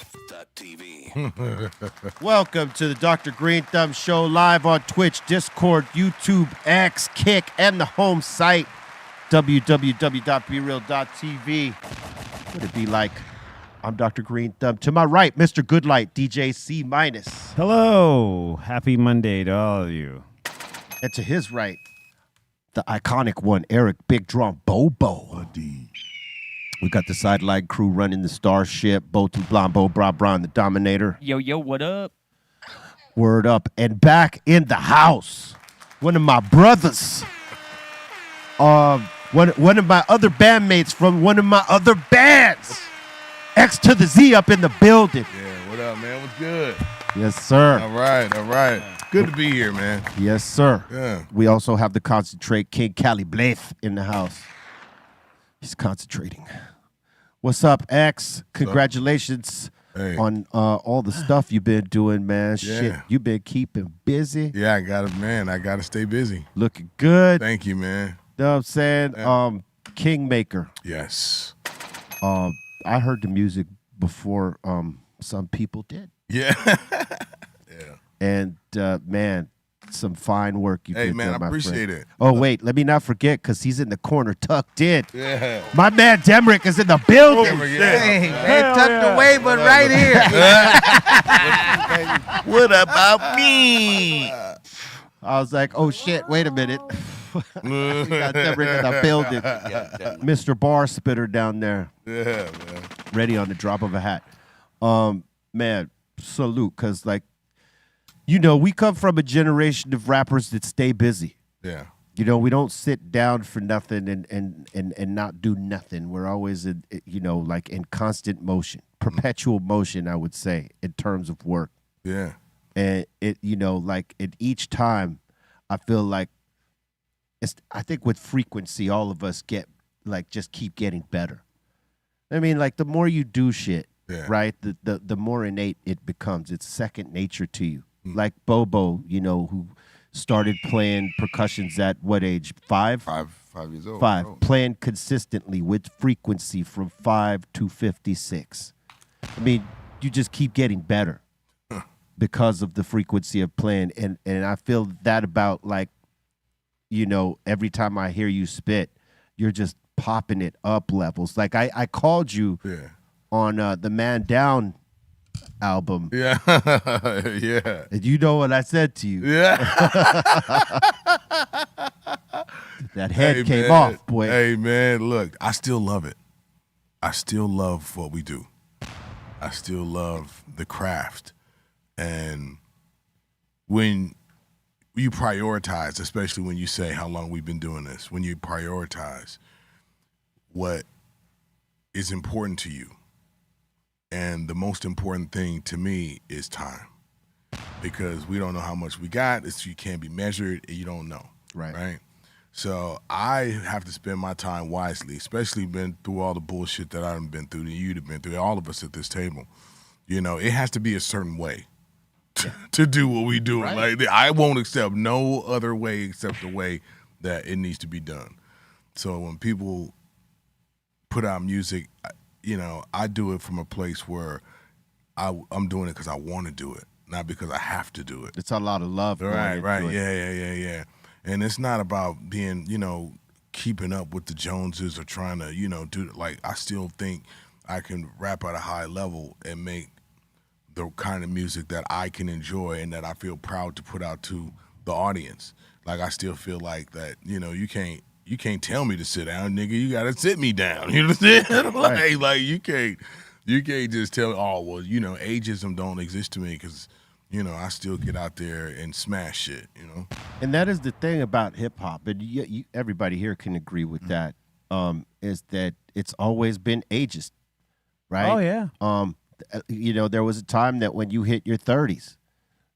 Greenthumb.tv. Welcome to the Dr. Greenthumb Show, live on Twitch, Discord, YouTube, X, Kick, and the home site, www.bereal.tv. What would it be like? I'm Dr. Greenthumb. To my right, Mr. Goodlight, DJ C-. Hello. Happy Monday to all of you. And to his right, the iconic one, Eric Big Drum Bobo. We got the sideline crew running the Starship, Botu Blambo, Bra Bron, the Dominator. Yo, what up? Word up. And back in the house, one of my brothers. One of my other bandmates from one of my other bands. X to the Z up in the building. Yeah, what up, man? What's good? Yes, sir. All right. Good to be here, man. Yes, sir. Yeah. We also have the Concentrate King Cali Blath in the house. He's concentrating. What's up, X? Congratulations on all the stuff you've been doing, man. Yeah. Shit, you've been keeping busy. Yeah, I got to stay busy. Looking good. Thank you, man. You know what I'm saying? Kingmaker. Yes. I heard the music before some people did. Yeah. And, man, some fine work you did. Hey, man, there, I my appreciate friend. it. Oh, wait, let me not forget, because he's in the corner tucked in. Yeah. My man Demrick is in the building. Hey, man, tucked away, but right here. What about me? I was like, oh, shit, wait a minute. We got Demrick in the building. Mr. Bar Spitter down there. Yeah, man. Ready on the drop of a hat. Man, salute, because, like, you know, we come from a generation of rappers that stay busy. Yeah. You know, we don't sit down for nothing and not do nothing. We're always, in constant motion, perpetual motion, I would say, in terms of work. Yeah. And at each time, I feel like I think with frequency, all of us just keep getting better. I mean, like, the more you do shit, right, the more innate it becomes. It's second nature to you. Like Bobo, you know, who started playing percussions at what age? 5? 5 years old. 5. Bro. Playing consistently with frequency from 5 to 56. I mean, you just keep getting better because of the frequency of playing. And I feel that about, like, you know, every time I hear you spit, you're just popping it up levels. Like, I called you on the Man Down album. Yeah. Yeah. And you know what I said to you. Yeah. That head came off, boy. Hey, man, look, I still love it. I still love what we do. I still love the craft. And when you prioritize, especially when you say how long we've been doing this, when you prioritize what is important to you, and the most important thing to me is time, because we don't know how much we got. You can't be measured. You don't know. Right. So I have to spend my time wisely, especially been through all the bullshit that I've been through, that you've been through, all of us at this table. You know, it has to be a certain way to do what we do. Right. Like, I won't accept no other way except the way that it needs to be done. So when people put out music, you know, I do it from a place where I'm doing it because I want to do it, not because I have to do it. It's a lot of love. Right. It. Yeah. And it's not about being, you know, keeping up with the Joneses or trying to, you know, do, like, I still think I can rap at a high level and make the kind of music that I can enjoy and that I feel proud to put out to the audience. Like, I still feel like that, you know, you can't tell me to sit down, nigga. You gotta sit me down. You know what I'm saying? like you can't just tell me, oh, well, you know, ageism don't exist to me, because, you know, I still get out there and smash shit, you know? And that is the thing about hip-hop, and everybody here can agree with that, is that it's always been ageist, right? Oh, yeah. You know, there was a time that when you hit your 30s,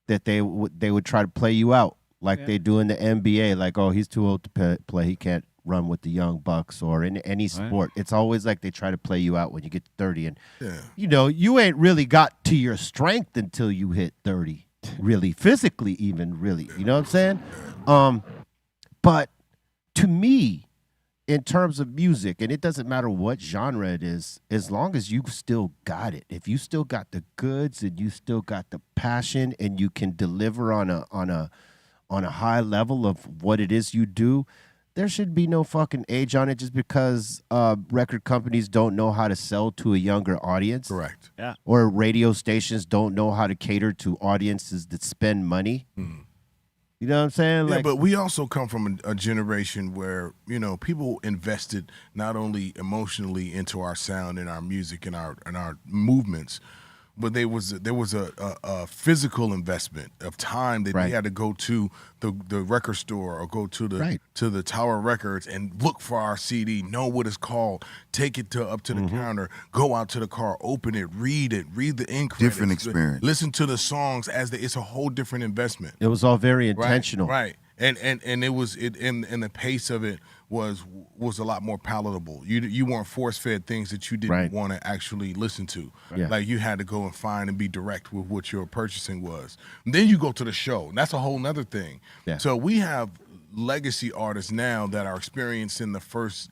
that they would try to play you out like they do in the NBA, like, oh, he's too old to play, he can't run with the young bucks, or in any sport. Right. It's always like they try to play you out when you get to 30, and you know, you ain't really got to your strength until you hit 30, really, physically even, really. You know what I'm saying? But to me, in terms of music, and it doesn't matter what genre it is, as long as you still got it. If you still got the goods and you still got the passion and you can deliver on a high level of what it is you do, there should be no fucking age on it just because record companies don't know how to sell to a younger audience. Correct. Yeah. Or radio stations don't know how to cater to audiences that spend money. You know what I'm saying? Yeah, but we also come from a generation where, people invested not only emotionally into our sound and our music and our movements, but there was a physical investment of time that Right. they had to go to the record store or go to the Right. to the Tower Records and look for our CD, know what it's called, take it up to the counter, go out to the car, open it, read the ink credits, Different experience. listen to the songs it's a whole different investment. It was all very intentional. Right. And it was and the pace of it was a lot more palatable. You weren't force fed things that you didn't Right. want to actually listen to. Yeah. Like you had to go and find and be direct with what your purchasing was. And then you go to the show. And that's a whole nother thing. Yeah. So we have legacy artists now that are experiencing the first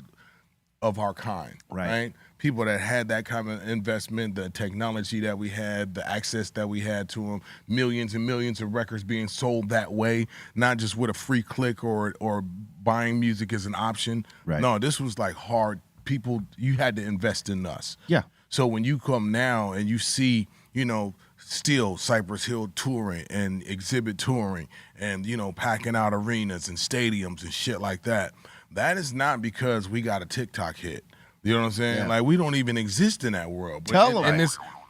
of our kind. Right. People that had that kind of investment, the technology that we had, the access that we had to them, millions and millions of records being sold that way, not just with a free click or buying music as an option. Right. No, this was like hard. People, you had to invest in us. Yeah. So when you come now and you see, still Cypress Hill touring and Xzibit touring and, packing out arenas and stadiums and shit like that, that is not because we got a TikTok hit. You know what I'm saying? Yeah. Like we don't even exist in that world. But, Tell 'em.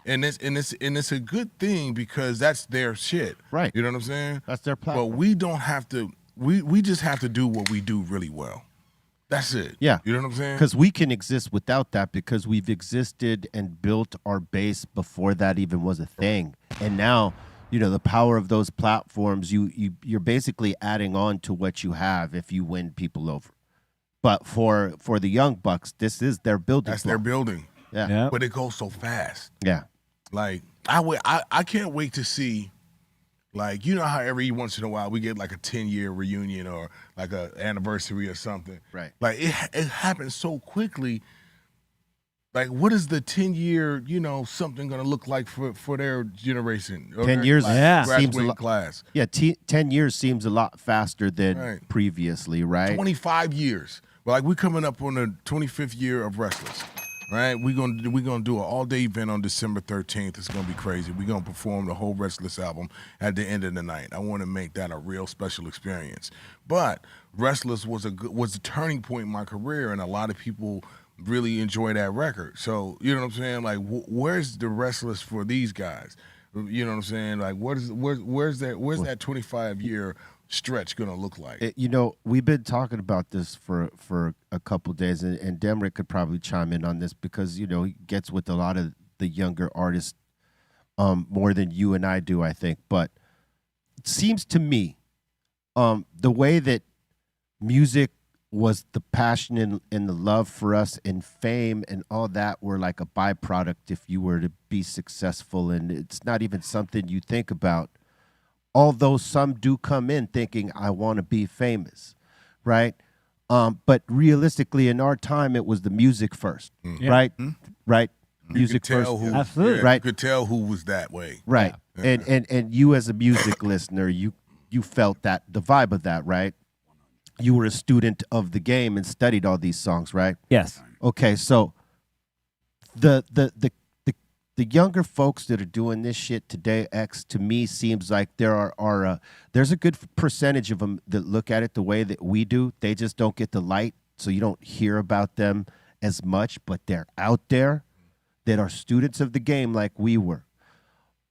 and it's a good thing because that's their shit. Right. You know what I'm saying? That's their platform. But we don't have to. We just have to do what we do really well. That's it. Yeah. You know what I'm saying? Because we can exist without that because we've existed and built our base before that even was a thing. And now, the power of those platforms, you're basically adding on to what you have if you win people over. But for the young bucks, this is their building. That's their block. building. Yeah. Yeah. But it goes so fast. Yeah. Like I can't wait to see. Like, how every once in a while we get like a 10-year reunion or like a anniversary or something. Right. Like it happens so quickly. Like, what is the 10-year, something going to look like for their generation? Or 10 their years Yeah. seems a graduating lot. class. Yeah, 10 years seems a lot faster than Right. previously, right? 25 years. But like we're coming up on the 25th year of Restless. Right, we're gonna do an all-day event on December 13th. It's gonna be crazy. We're gonna perform the whole Restless album at the end of the night. I want to make that a real special experience. But Restless was a turning point in my career, and a lot of people really enjoy that record. So you know what I'm saying? Like, where's the Restless for these guys? You know what I'm saying? Like, where's that 25-year stretch gonna look like? We've been talking about this for a couple days, and Demrick could probably chime in on this because he gets with a lot of the younger artists more than you and I do, I think. But it seems to me the way that music was the passion and the love for us, and fame and all that were like a byproduct if you were to be successful, and it's not even something you think about. Although some do come in thinking, I want to be famous, right? But realistically, in our time, it was the music first, right? Right? Music You could first. tell Absolutely. Yeah, Right. You could tell who was that way. Right. And you as a music listener, you felt the vibe of that, right? You were a student of the game and studied all these songs, right? Yes. Okay, so the younger folks that are doing this shit today, to me seems like there's a good percentage of them that look at it the way that we do. They just don't get the light, so you don't hear about them as much, but they're out there that are students of the game like we were.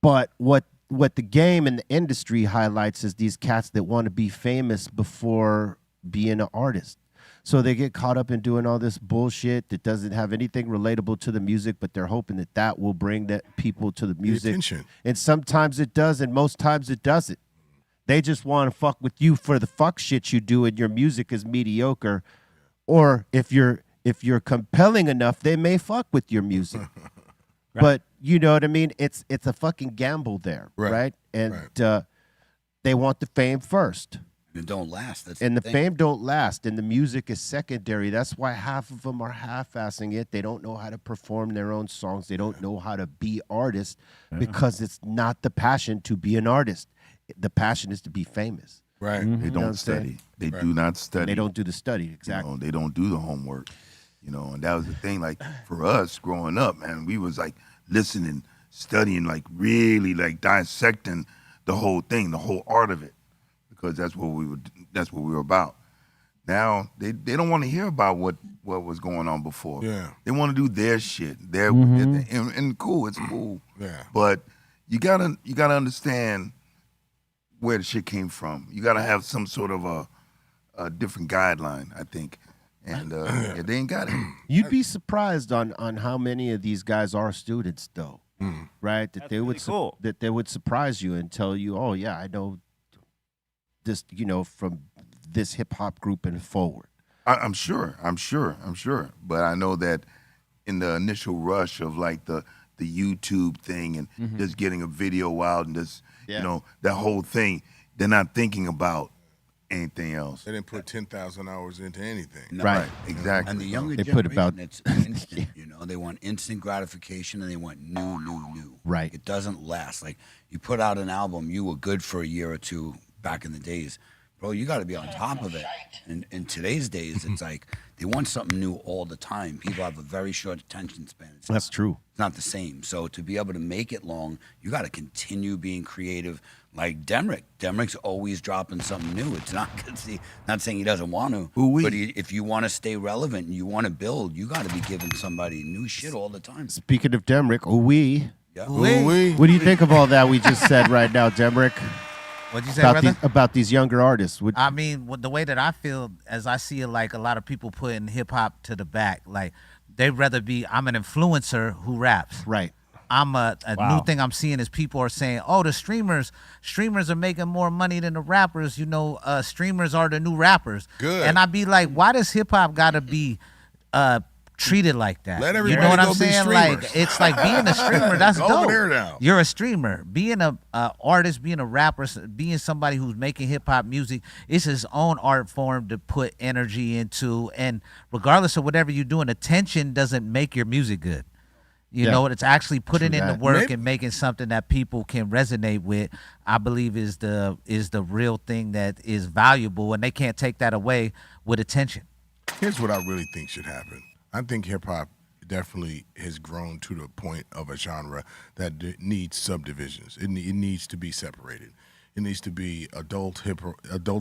But what the game and the industry highlights is these cats that want to be famous before being an artist. So they get caught up in doing all this bullshit that doesn't have anything relatable to the music, but they're hoping that will bring that people to the music. attention. And sometimes it does, and most times it doesn't. They just want to fuck with you for the fuck shit you do, and your music is mediocre. Or if you're compelling enough, they may fuck with your music. But you know what I mean? It's a fucking gamble there, right? And they want the fame first. And it don't last. That's And the thing. fame don't last, and the music is secondary. That's why half of them are half-assing it. They don't know how to perform their own songs. They don't know how to be artists because it's not the passion to be an artist. The passion is to be famous. Right. They You know what I'm don't study. saying? They do not study. They don't do the study, exactly. You know, they don't do the homework. You know, and that was the thing. Like for us growing up, man, we was like listening, studying, like really like dissecting the whole thing, the whole art of it, because that's what we were about. Now they don't want to hear about what was going on before. Yeah. They want to do their shit. And cool, it's cool. Yeah. But you gotta understand where the shit came from. You gotta have some sort of a different guideline, I think. And yeah, they ain't got it. You'd be surprised on how many of these guys are students, though, right? That That's they would really cool. that they would surprise you and tell you, "Oh yeah, I know this," from this hip hop group and forward. I'm sure. But I know that in the initial rush of like the YouTube thing and just getting a video out and just that whole thing, they're not thinking about anything else. They didn't put 10,000 hours into anything. No. Right. Exactly. And the younger They generation, put about- it's instant. They want instant gratification and they want new. Right. It doesn't last. Like you put out an album, you were good for a year or two back in the days. Bro, you got to be on top of it. And in today's days, it's like they want something new all the time. People have a very short attention span. That's true. It's not the same. So to be able to make it long, you got to continue being creative. Like Demrick's always dropping something new. It's not not saying he doesn't want to, but if you want to stay relevant and you want to build, you got to be giving somebody new shit all the time. Speaking of Demrick, ooh-wee. Yeah. Ooh-wee. What do you think of all that we just said right now, Demrick? What'd you say, brother? About these younger artists? I mean, the way that I feel, as I see it, like a lot of people putting hip hop to the back, like they'd rather be. I'm an influencer who raps. Right. I'm a Wow. new thing I'm seeing is people are saying, oh, the streamers are making more money than the rappers. Streamers are the new rappers. Good. And I'd be like, why does hip hop gotta be treated like that? Let You everybody know what go I'm be saying? streamers. Like it's like being a streamer. That's Go dope. over there now. You're a streamer. Being a artist, being a rapper, being somebody who's making hip hop music, it's his own art form to put energy into. And regardless of whatever you're doing, attention doesn't make your music good. You Yeah. know, it's actually putting in the that. work Maybe- and making something that people can resonate with. I believe is the real thing that is valuable, and they can't take that away with attention. Here's what I really think should happen. I think hip hop definitely has grown to the point of a genre that needs subdivisions. It needs to be separated. It needs to be adult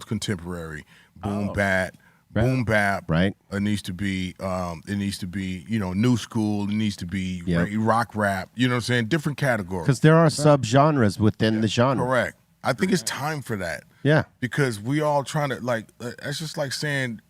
contemporary, boom bap, boom bap. Right. It needs to be new school. It needs to be Yep. rock rap. You know what I'm saying? Different categories. Because there are subgenres within the genre. Correct. I think it's time for that. Yeah. Because we all trying to it's just like saying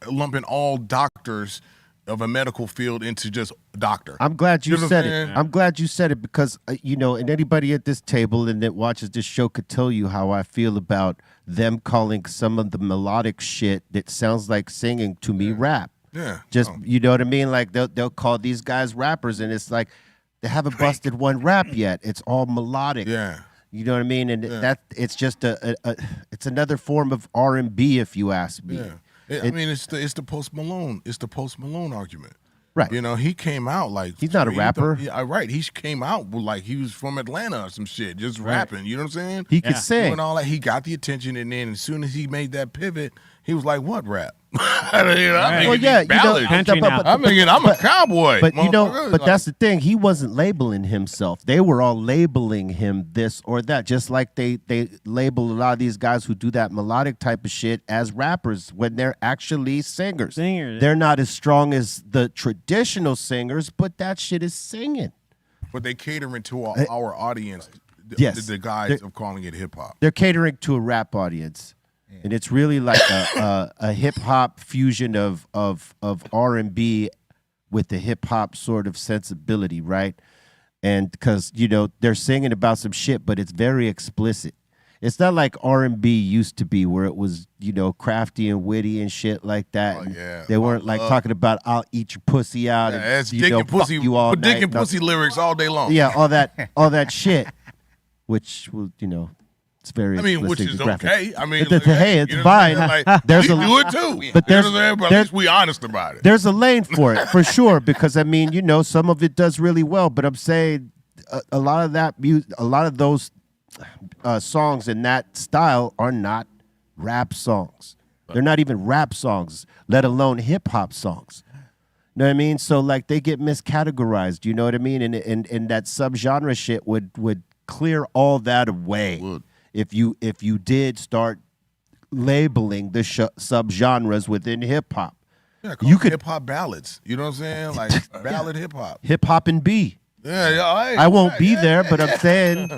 lumping all doctors of a medical field into just doctor. I'm glad you You know what said I'm it. saying? I'm glad you said it because, and anybody at this table and that watches this show could tell you how I feel about them calling some of the melodic shit that sounds like singing to me rap. Yeah. Just, you know what I mean? Like they'll call these guys rappers and it's like they haven't busted one rap yet. It's all melodic. Yeah. You know what I mean? And that it's just it's another form of R&B if you ask me. Yeah. I mean, it's the Post Malone. It's the Post Malone argument. Right. You know, he came out like He's not a rapper. Yeah, right. He came out like he was from Atlanta or some shit, just rapping. You know what I'm saying? He could Yeah. sing. Doing all that. He got the attention, and then as soon as he made that pivot, he was like, "What rap?" I'm Well, making yeah, these ballads. Country now. I'm a cowboy. But motherfucker. but Like, that's the thing. He wasn't labeling himself. They were all labeling him this or that, just like they label a lot of these guys who do that melodic type of shit as rappers when they're actually singers. They're not as strong as the traditional singers, but that shit is singing. but they catering to our audience. Yes. The guys of calling it hip hop. They're catering to a rap audience. And it's really like a hip hop fusion of R&B with the hip hop sort of sensibility, right? And because they're singing about some shit, but it's very explicit. It's not like R&B used to be, where it was crafty and witty and shit like that. Oh, And yeah. they weren't like talking about "I'll eat your pussy out" Yeah, and that's dick and fuck pussy. you all Dick night. and pussy lyrics all day long. Yeah, all that shit, which will It's very I mean, which explicit is graphic. okay. I mean, Hey, it's you know what I'm fine. saying? Like, There's we a- do it too. but You know there's- what I'm saying? But at there- least we honest about it. There's a lane for it, for sure, because I mean, you know, some of it does really well, but I'm saying a lot of that music, a lot of those songs in that style are not rap songs. They're not even rap songs, let alone hip hop songs. You know what I mean? So like they get miscategorized. You know what I mean? And that subgenre shit would clear all that away if you did start labeling the subgenres within hip hop. Yeah, You could hip hop ballads. You know what I'm saying? Like ballad hip hop. hip hop and B. Yeah, I won't be there, but I'm saying,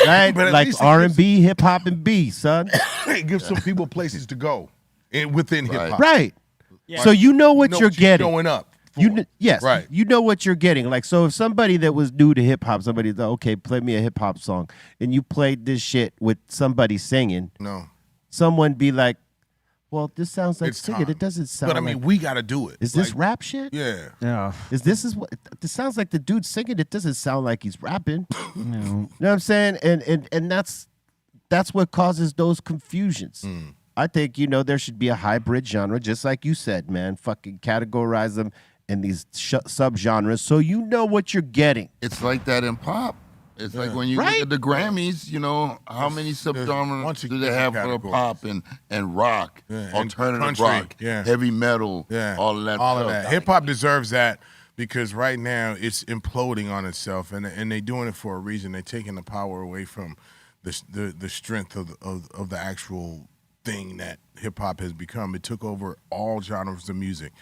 right? But at Like least it R&B, hip hop, and B, son. It gives some people places to go within hip hop. Right. So you know what you're getting. Going up. Yes. Right. You know what you're getting. Like, so if somebody that was new to hip hop, somebody thought, okay, play me a hip hop song, and you played this shit with somebody singing, No. someone be like, well, this sounds like It's singing. time. It doesn't sound But I mean, like, we got to do it. is this Like, rap shit? Yeah. Yeah. Is what this sounds like the dude singing? It doesn't sound like he's rapping. You know what I'm saying? And that's what causes those confusions. I think, you know, there should be a hybrid genre, just like you said, man. Fucking categorize them in these subgenres so you know what you're getting. It's like that in pop. It's like when you look at the Grammys, you know, how many bunch subgenres of do they have for categories. pop and rock, and alternative country, rock, yeah. heavy metal, all of that All stuff. of that. Hip hop deserves that because right now it's imploding on itself, and they're doing it for a reason. They're taking the power away from the strength of the actual thing that hip hop has become. It took over all genres of music.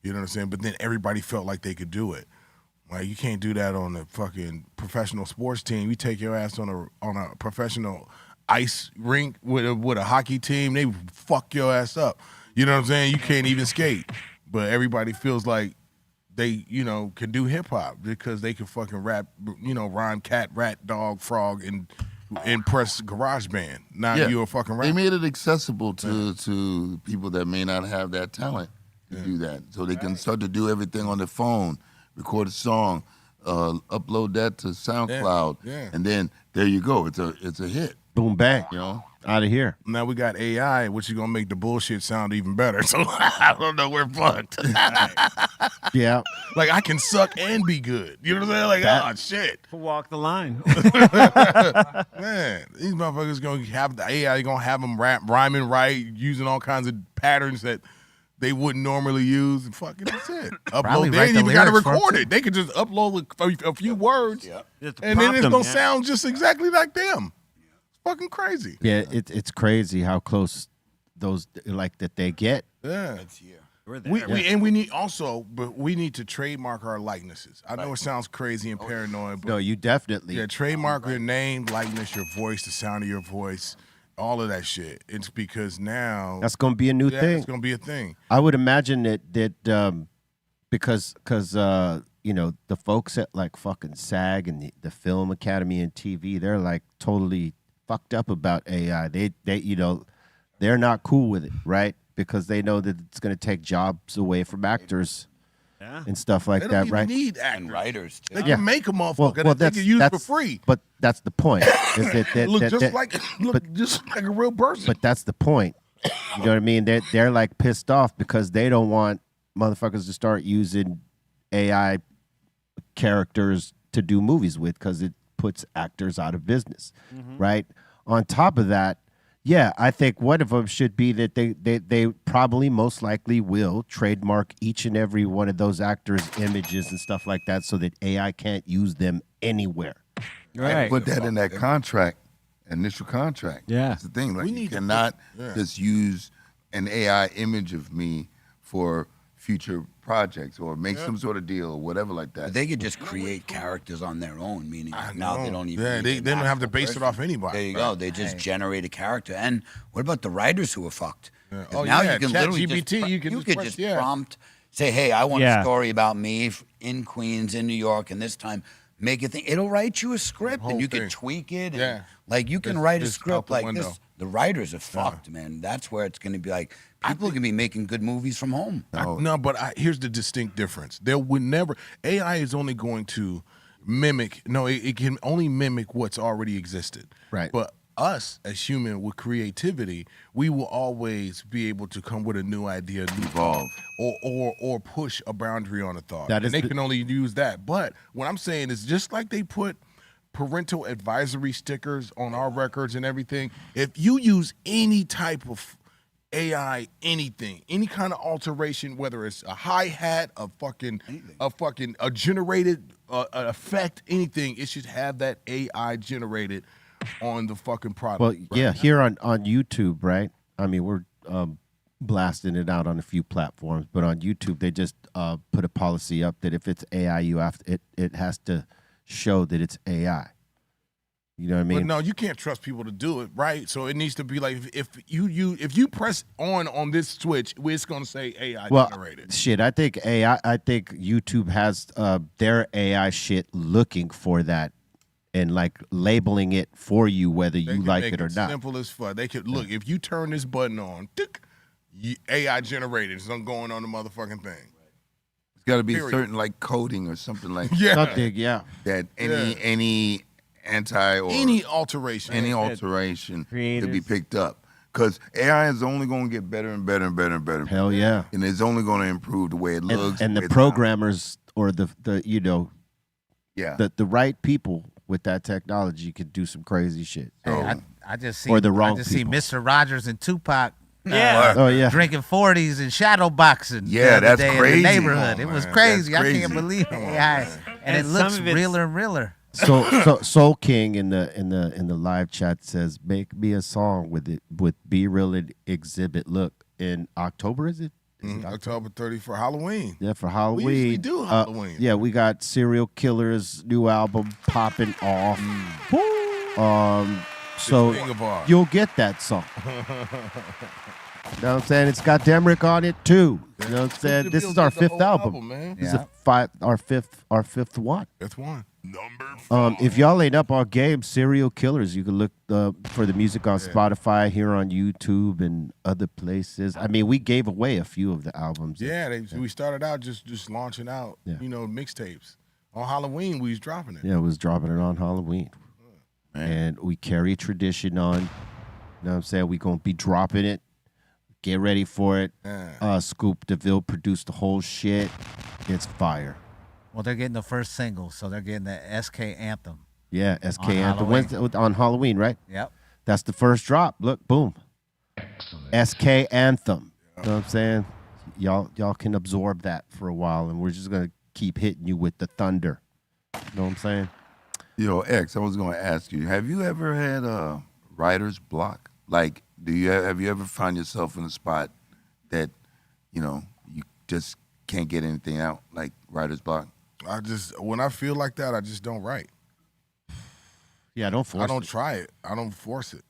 You know what I'm saying? But then everybody felt like they could do it. Like you can't do that on a fucking professional sports team. You take your ass on a professional ice rink with a hockey team, they fuck your ass up. You know what I'm saying? You can't even skate. But everybody feels like they, you know, can do hip hop because they can fucking rap, you know, rhyme cat, rat, dog, frog, and press garage band. Now you're a fucking rapper. They made it accessible to people that may not have that talent to do that. So they can start to do everything on their phone, record a song, upload that to SoundCloud, and then there you go. It's a hit. Boom, bang. You know? Out of here. Now we got AI, which is gonna make the bullshit sound even better. So I don't know, we're fucked. Yeah. Like I can suck and be good. You know what I'm saying? Like, oh shit. Walk the line. Man, these motherfuckers gonna have the AI gonna have them rhyming right, using all kinds of patterns that they wouldn't normally use. And fucking that's it. Upload. They ain't even gotta record it. They could just upload a few words, and then it's gonna sound just exactly like them. Fucking crazy. Yeah, it's crazy how close those like that they get. Yeah. We're there. We need to trademark our likenesses. I know it sounds crazy and paranoid, but No, you definitely. trademark your name, likeness, your voice, the sound of your voice, all of that shit. It's because now That's gonna be a new thing. it's gonna be a thing. I would imagine that because you know, the folks at like fucking SAG and the Film Academy and TV, they're like totally fucked up about AI. They you know, they're not cool with it, right? Because they know that it's going to take jobs away from actors and stuff like They that, don't even right? need actors. And writers, too. They can make a motherfucker well, that they can use for free. But that's the point. Is that Look just like a real person. But that's the point. You know what I mean? They're like pissed off because they don't want motherfuckers to start using AI characters to do movies with because it puts actors out of business, right? On top of that, yeah, I think one of them should be that they probably most likely will trademark each and every one of those actors' images and stuff like that so that AI can't use them anywhere. Right. Put that in that contract, initial contract. Yeah. That's the thing. Like We you need to cannot just use an AI image of me for future projects or make some sort of deal or whatever like that. But they could just create characters on their own, meaning now they don't even. Yeah, need they an don't have to actual base it person. off anybody. There you go. They just generate a character. And what about the writers who are fucked? 'Cause Oh, now yeah, you can Chat literally GPT, just, you can just press- just prompt, say, hey, I want Yeah. a story about me in Queens, in New York, and this time make a thing. It'll write you a script, and you thing. can tweak it. And, Yeah. like you can It's write a just out script the like window. this. The writers are fucked, man. That's where it's going to be like people are going to be making good movies from home. No, but here's the distinct difference. There would never AI is only going to mimic. No, it can only mimic what's already existed. Right. But us as human with creativity, we will always be able to come with a new idea, new Evolve. or push a boundary on a thought. That is and they the- can only use that. But what I'm saying is just like they put parental advisory stickers on our records and everything, if you use any type of AI, anything, any kind of alteration, whether it's a hi-hat, a generated effect, anything, it should have that AI generated on the fucking product. Well, right? yeah, here on YouTube, right? I mean, we're blasting it out on a few platforms, but on YouTube, they just put a policy up that if it's AI, it has to show that it's AI. You know what I mean? But no, you can't trust people to do it, right? So it needs to be like if you press on this switch, it's gonna say AI generated. Shit, I think YouTube has their AI shit looking for that and like labeling it for you whether They you can like make it or not. Simple as fuck. They could look if you turn this button on, tick, AI generated. It's going on the motherfucking thing. It's got to be Period. certain like coding or something like Yeah. Something, yeah. that. Any anti or Any alteration. any alteration to be Creators. picked up, because AI is only going to get better and better and better and better. Hell yeah. And it's only going to improve the way it looks. And way the it programmers or the you know yeah. the right people with that technology could do some crazy shit. Hey, I just see Or the wrong I just see people. Mr. Rogers and Tupac Yeah. Oh yeah. drinking 40s and shadow boxing Yeah, the other that's day crazy. in the neighborhood. Come it on, was man. crazy. That's I can't crazy. believe Come on, AI. man. And it And looks some of it's- realer and realer. So Soul King in the live chat says, "Make me a song with Be Real and Xzibit." Look, in October is it? Is it October 30th for Halloween. Yeah, for Halloween. We usually do Halloween. Yeah, we got Serial Killer's new album popping off. So King of Art. you'll get that song. You know what I'm saying? It's got Demrick on it too. You know what I'm saying? This is our Did the fifth whole album. man. This Yeah. is our fifth one. That's one. If y'all ain't up on game, Serial Killers, you can look for the music on Spotify, here on YouTube, and other places. I mean, we gave away a few of the albums. Yeah, we started out just launching out, Yeah. mixtapes. On Halloween, we was dropping it. Yeah, it was dropping it on Halloween. And we carry tradition on. You know what I'm saying? We going to be dropping it. Get ready for it. Yeah. Scoop DeVille produced the whole shit. It's fire. Well, they're getting the first single, so they're getting the SK Anthem. Yeah, SK On Anthem. Halloween. Wednesday, on Halloween, right? Yep. That's the first drop. Look, boom. SK Anthem. You know what I'm saying? Y'all can absorb that for a while, and we're just going to keep hitting you with the thunder. You know what I'm saying? Yo, X, I was going to ask you, have you ever had a writer's block? Like, have you ever found yourself in a spot that, you just can't get anything out, like writer's block? When I feel like that, I just don't write. Yeah, don't force I don't it. try it. I don't force it.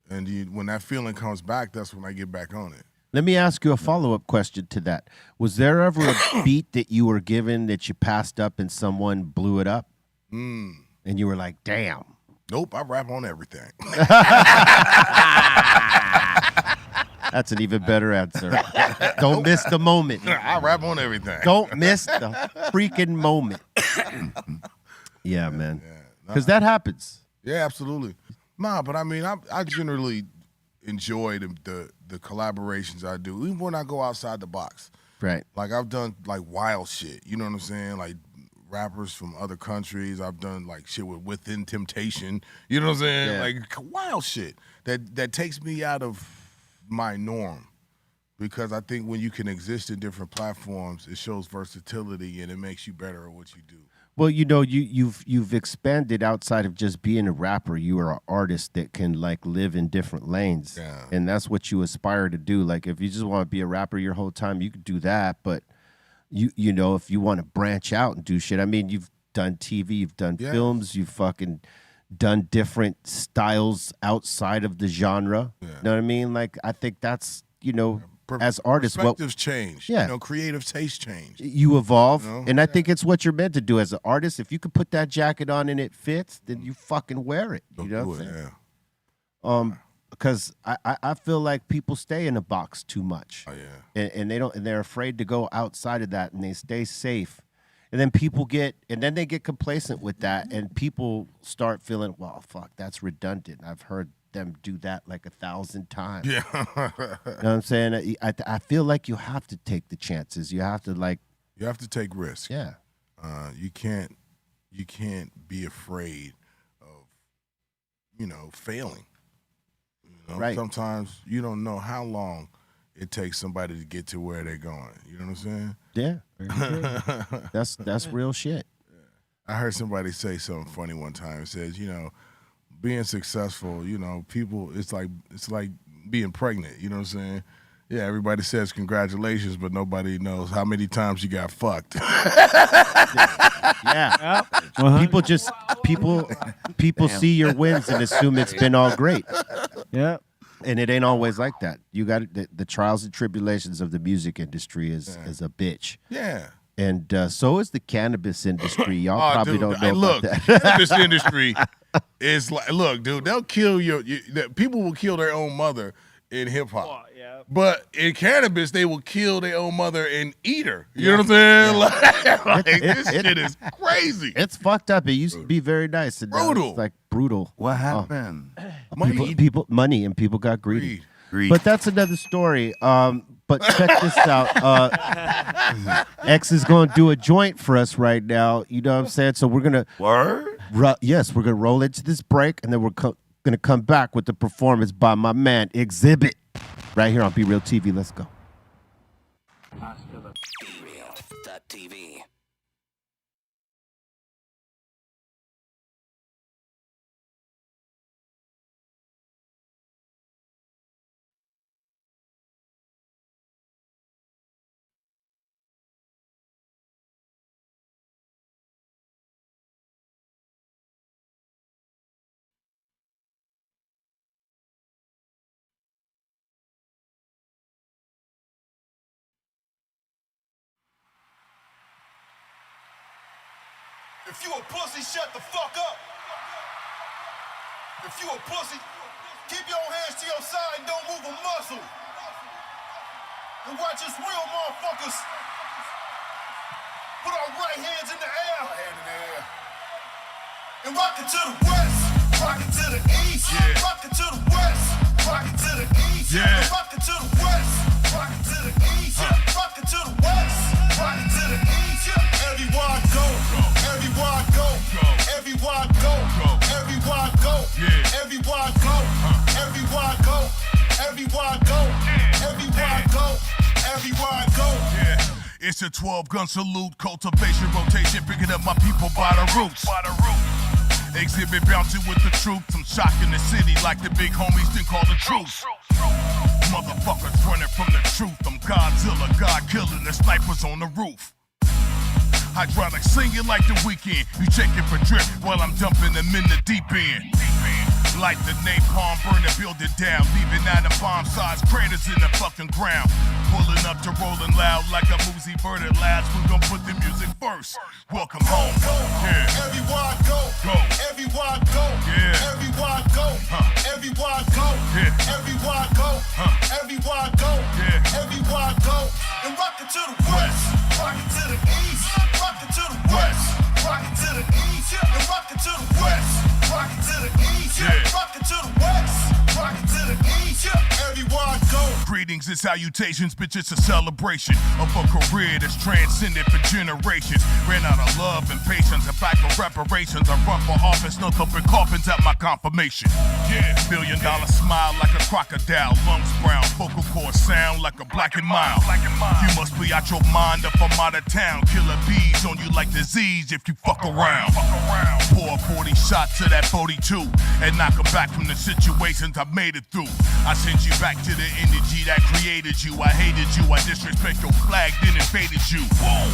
And when that feeling comes back, that's when I get back on it. Let me ask you a follow-up question to that. Was there ever a beat that you were given that you passed up and someone blew it up? And you were like, damn. Nope, I rap on everything. That's an even better answer. Don't miss the moment. I rap on everything. Don't miss the freaking moment. Yeah, man. Because that happens. Yeah, absolutely. Nah, but I mean, I generally enjoy the collaborations I do, even when I go outside the box. Right. Like I've done like wild shit. You know what I'm saying? Like rappers from other countries. I've done like shit with Within Temptation. You know what I'm saying? Yeah. Like wild shit that takes me out of my norm. Because I think when you can exist in different platforms, it shows versatility and it makes you better at what you do. Well, you've expanded outside of just being a rapper. You are an artist that can like live in different lanes, Yeah. and that's what you aspire to do. Like if you just want to be a rapper your whole time, you could do that. But you know, if you want to branch out and do shit, I mean, you've done TV, you've done Yeah. films, you've fucking done different styles outside of the genre. Yeah. You know what I mean? Like I think that's as artists, what Perspectives change. Yeah. You know, creative taste change. you evolve, You know? and I think it's what you're meant to do as an artist. If you could put that jacket on and it fits, then you fucking wear it. You know Do what I'm it, saying? yeah. Because I feel like people stay in a box too much, Oh yeah. and they don't, and they're afraid to go outside of that, and they stay safe, and then then they get complacent with that, and people start feeling, well, fuck, that's redundant. I've heard them do that like 1,000 times. Yeah. You know what I'm saying? I feel like you have to take the chances. You have to You have to take risks. yeah. You can't be afraid of, failing. Right. Sometimes you don't know how long it takes somebody to get to where they're going. You know what I'm saying? Yeah. That's real shit. I heard somebody say something funny one time. It says, being successful, people, it's like being pregnant. You know what I'm saying? Yeah, everybody says congratulations, but nobody knows how many times you got fucked. Yeah. People see your wins and assume it's been all great. Yeah. And it ain't always like that. You got the trials and tribulations of the music industry is a bitch. Yeah. And so is the cannabis industry. Y'all probably dude, don't know look, about that. the cannabis industry is like, look, dude, they'll kill people will kill their own mother in hip hop. Yeah. But in cannabis, they will kill their own mother and eat her. You know what I'm saying? Like, this shit is crazy. It's fucked up. It used to be very nice. And now Brutal. It's like brutal. What happened? Money and people got greedy. Greed. But that's another story. But check this out. X is going to do a joint for us right now. You know what I'm saying? So we're going to Word? yes, we're going to roll into this break, and then we're going to come back with the performance by my man Xzibit right here on Be Real TV. Let's go. BeReal.tv. If you a pussy, shut the fuck up. If you a pussy, keep your hands to your side and don't move a muscle. And watch us real motherfuckers put our right hands in the air. And rock it to the west, rock it to the east, rock it to the west, rock it to the east, rock it to the west, rock it to the east, rock it to the west, rock it to the east. Everywhere I go, everywhere I go, everywhere I go, everywhere I go, everywhere I go, everywhere I go, everywhere I go, everywhere I go, everywhere I go. It's a 12-gun salute, cultivation, rotation, picking up my people by the roots. Xzibit bouncing with the troops. I'm shocking the city like the big homies didn't call the truce. Motherfuckers running from the truth. I'm Godzilla, God killing the snipers on the roof. Hydraulic singing like the weekend. You checking for drip while I'm dumping them in the deep end. Like the napalm, burn the building down, leaving atom bomb-sized craters in the fucking ground. Pulling up to rolling loud like a Muzi bird at last. We gon' put the music first. Welcome home. Yeah. Everywhere I go, everywhere I go, everywhere I go, everywhere I go, everywhere I go, everywhere I go, everywhere I go. And rock it to the west, rock it to the east, rock it to the west, rock it to the east, and rock it to the west, rock it to the east, rock it to the west, rock it to the east, everywhere I go. Greetings and salutations, bitch, it's a celebration of a career that's transcended for generations. Ran out of love and patience and back for reparations. I run for office, no thumping coffins at my confirmation. Yeah, $1 billion smile like a crocodile, lungs brown, vocal cords sound like a black and mild. You must be out your mind if I'm out of town. Killer bees on you like disease if you fuck around. Pour a 40 shot to that 42 and knock 'em back from the situations I made it through. I send you back to the energy that created you. I hated you, I disrespect your flag, then invaded you.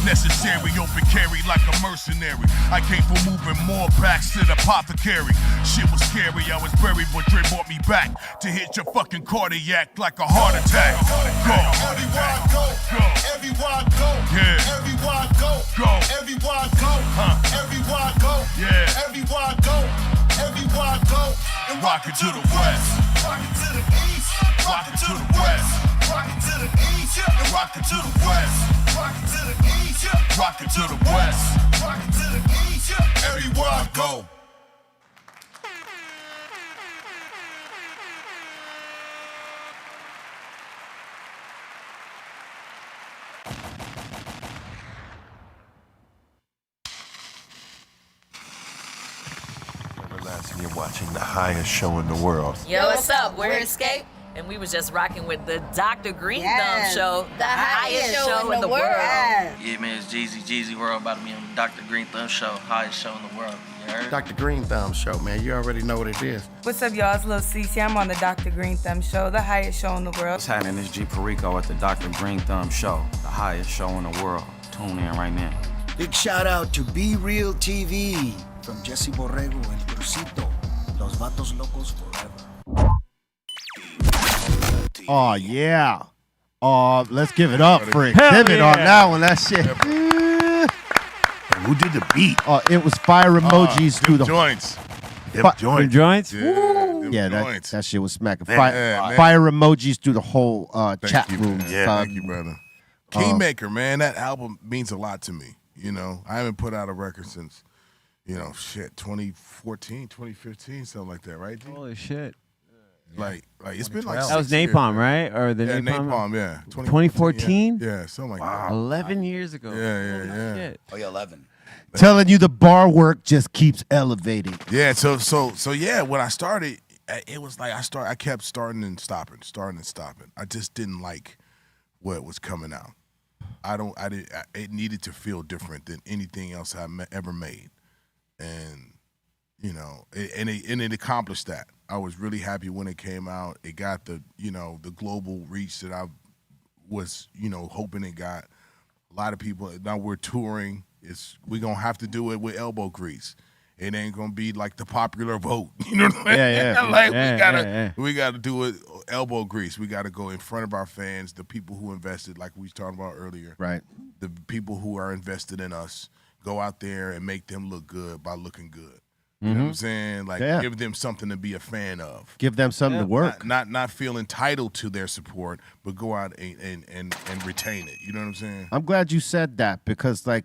Necessary, open carry like a mercenary. I came from moving more packs to the apothecary. Shit was scary, I was buried, but Dre brought me back to hit your fucking cardiac like a heart attack. Go. Everywhere I go, everywhere I go, everywhere I go, everywhere I go, everywhere I go, everywhere I go, everywhere I go. And rock it to the west, rock it to the east, rock it to the west, rock it to the east, and rock it to the west, rock it to the east, rock it to the west, rock it to the east, everywhere I go. and you're watching the highest show in the world. Yo, what's up? We're Escape, and we was just rocking with the Dr. Greenthumb Show, the highest show in the world. Yeah, man, it's Jeezy World about to be on the Dr. Greenthumb Show, highest show in the world. You heard? Dr. Greenthumb Show, man. You already know what it is. What's up, y'all? It's Lil Cece. I'm on the Dr. Greenthumb Show, the highest show in the world. What's happening? It's G Perico at the Dr. Greenthumb Show, the highest show in the world. Tune in right now. Big shout out to Be Real TV from Jesse Borrego and Crucito. Los Vatos Locos forever. Oh, yeah. Oh, let's give it up for Xzibit on that one. That shit. Who did the beat? Oh, it was fire emojis through the joints. Them joints? Yeah, that shit was smacking. Fire emojis through the whole chat room. Thank you, brother. Kingmaker, man, that album means a lot to me. You know, I haven't put out a record since, 2014, 2015, something like that, right? G? Holy shit. Like it's been like that was 6 years, Napalm, right? Or the Napalm, yeah. 2014? Yeah, something like that. 11 years ago. Yeah. Shit. Oh, yeah, 11. Telling you the bar work just keeps elevating. Yeah, so yeah, when I started, it was like I kept starting and stopping. I just didn't like what was coming out. It needed to feel different than anything else I ever made. And it accomplished that. I was really happy when it came out. It got the global reach that I was, hoping it got. A lot of people, now we're touring. We're going to have to do it with elbow grease. It ain't going to be like the popular vote. You know what I mean? We got to do it elbow grease. We got to go in front of our fans, the people who invested, like we was talking about earlier. Right. The people who are invested in us, go out there and make them look good by looking good. You know what I'm saying? Like, give them something to be a fan of. Give them something to work. Not feel entitled to their support, but go out and retain it. You know what I'm saying? I'm glad you said that because, that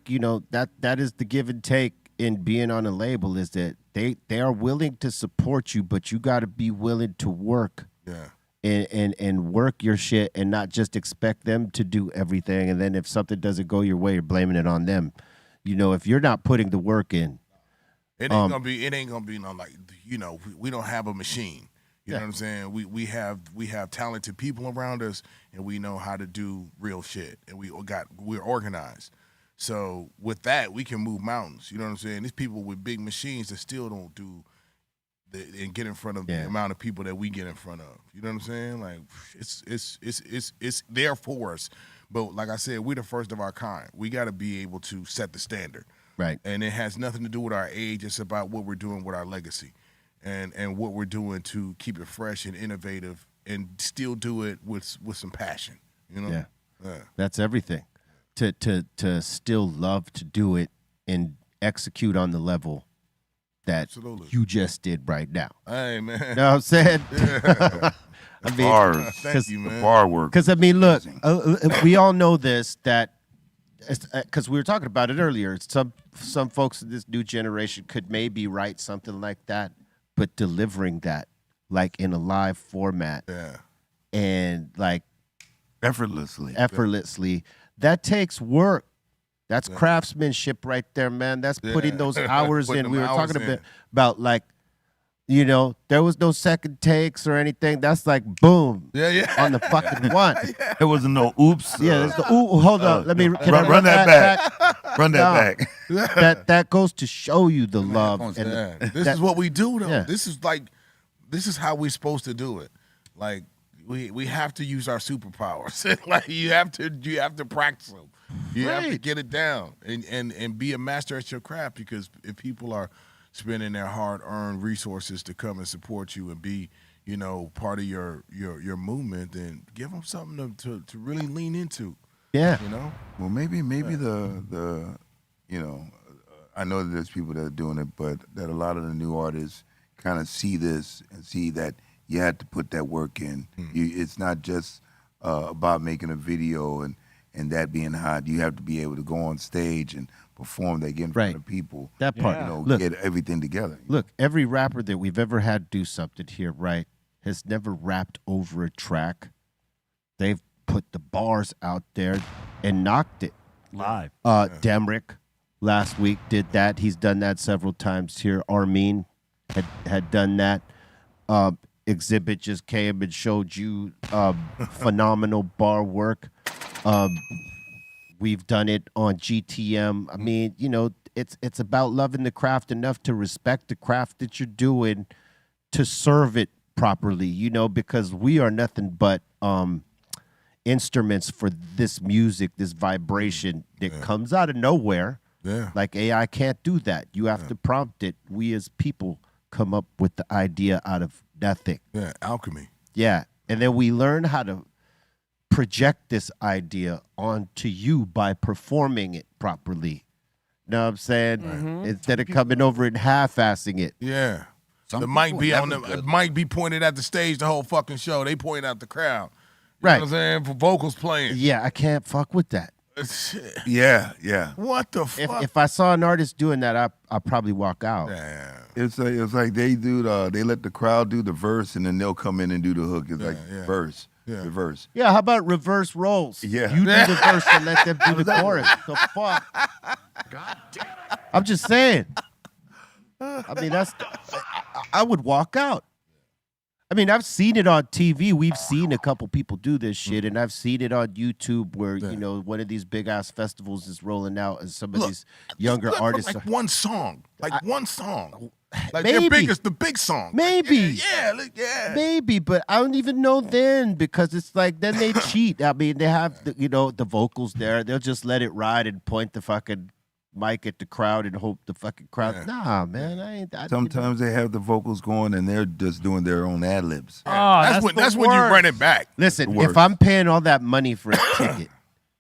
is the give and take in being on a label is that they are willing to support you, but you got to be willing to work. Yeah. And work your shit and not just expect them to do everything. And then if something doesn't go your way, you're blaming it on them. If you're not putting the work in, it ain't gonna be no like we don't have a machine. You know what I'm saying? We have talented people around us, and we know how to do real shit, and we're organized. So with that, we can move mountains. You know what I'm saying? There's people with big machines that still don't do and get in front of the amount of people that we get in front of. You know what I'm saying? Like it's there for us. But like I said, we're the first of our kind. We got to be able to set the standard. Right. And it has nothing to do with our age. It's about what we're doing with our legacy and what we're doing to keep it fresh and innovative and still do it with some passion. You know? Yeah. That's everything. To still love to do it and execute on the level that you just did right now. Hey, man. You know what I'm saying? Yeah. I mean, bars. Thank you, man. The bar work. Because, look, we all know this, that because we were talking about it earlier. Some folks in this new generation could maybe write something like that, but delivering that like in a live format, and like effortlessly, that takes work. That's craftsmanship right there, man. That's putting those hours in. We were talking a bit about like, there was no second takes or anything. That's like boom, on the fucking one. There wasn't no oops. Yeah, there's the hold on. Let me run that back. Run that back. That goes to show you the love. And this is what we do, though. Yeah. This is how we're supposed to do it. Like we have to use our superpowers. Like you have to practice them. You have to get it down and be a master at your craft, because if people are spending their hard-earned resources to come and support you and be, part of your movement, then give them something to really lean into. Yeah. Well, maybe the I know that there's people that are doing it, but that a lot of the new artists kind of see this and see that you had to put that work in. It's not just about making a video and that being hot. You have to be able to go on stage and perform that, get in front of people. That part, get everything together. Look, every rapper that we've ever had do something here, has never rapped over a track. They've put the bars out there and knocked it. Live. Demrick last week did that. He's done that several times here. Armin had done that. Xzibit just came and showed you phenomenal bar work. We've done it on GTM. I mean, you know, it's about loving the craft enough to respect the craft that you're doing, to serve it properly, you know, because we are nothing but instruments for this music, this vibration that comes out of nowhere. Yeah. Like AI can't do that. You have to prompt it. We as people come up with the idea out of nothing. Yeah, alchemy. Yeah. And then we learn how to project this idea onto you by performing it properly. Know what I'm saying? Instead of coming over and half-assing it. Yeah. Some The mic people be never on the good. mic be pointed at the stage the whole fucking show. They point out the crowd. You Right. know what I'm saying? For vocals playing. Yeah, I can't fuck with that. Yeah, yeah. What the fuck? If I saw an artist doing that, I'd probably walk out. It's like they do they let the crowd do the verse and then they'll come in and do the hook. It's like verse, the verse. Yeah, how about reverse roles? Yeah. You do the verse and let them do the chorus. The fuck? God damn it. I'm just saying. I mean, I would walk out. I mean, I've seen it on TV. We've seen a couple people do this shit, and I've seen it on YouTube where, you know, one of these big-ass festivals is rolling out, and some of these younger artists... Like one song. One song. Like maybe. their biggest, the big song. Maybe. Yeah. Maybe, but I don't even know then, because it's like, then they cheat. I mean, they have, the vocals there. They'll just let it ride and point the fucking mic at the crowd and hope the fucking crowd... Nah, man, I ain't... Sometimes they have the vocals going and they're just doing their own ad libs. That's when you run it back. Listen, if I'm paying all that money for a ticket,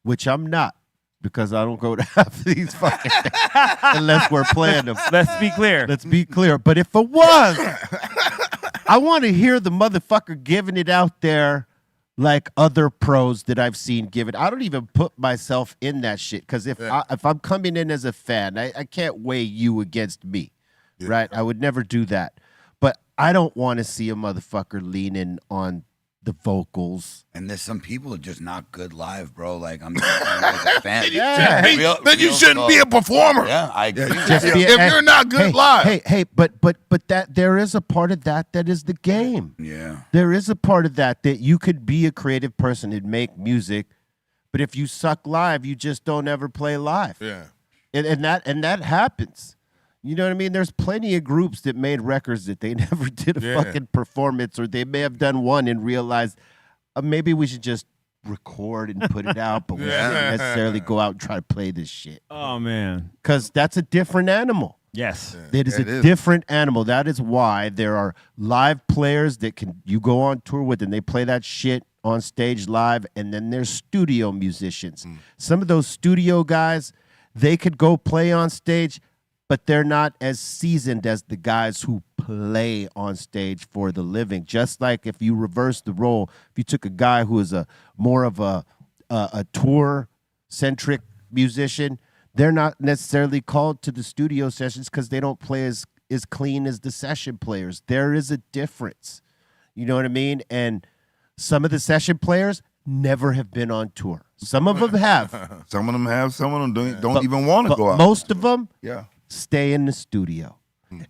which I'm not, because I don't go to half of these fucking things unless we're playing them. Let's be clear. Let's be clear. But if it was, I want to hear the motherfucker giving it out there like other pros that I've seen give it. I don't even put myself in that shit, because if I'm coming in as a fan, I can't weigh you against me, right? I would never do that. But I don't want to see a motherfucker leaning on the vocals. And there's some people that are just not good live, bro. Like, I'm as a fan. Then you shouldn't be a performer. Yeah, I agree. If you're not good live. Hey, but that there is a part of that is the game. Yeah. There is a part of that you could be a creative person and make music, but if you suck live, you just don't ever play live. Yeah. And that happens. You know what I mean? There's plenty of groups that made records that they never did a fucking performance, or they may have done one and realized maybe we should just record and put it out, but we shouldn't necessarily go out and try to play this shit. Oh, man. Because that's a different animal. Yes. It is a different animal. That is why there are live players that you go on tour with and they play that shit on stage live, and then there's studio musicians. Some of those studio guys, they could go play on stage, but they're not as seasoned as the guys who play on stage for the living. Just like if you reverse the role, if you took a guy who is more of a tour-centric musician, they're not necessarily called to the studio sessions because they don't play as clean as the session players. There is a difference. You know what I mean? And some of the session players never have been on tour. Some of them have. Some of them have. Some of them don't even want to go out. Most of them Yeah. stay in the studio.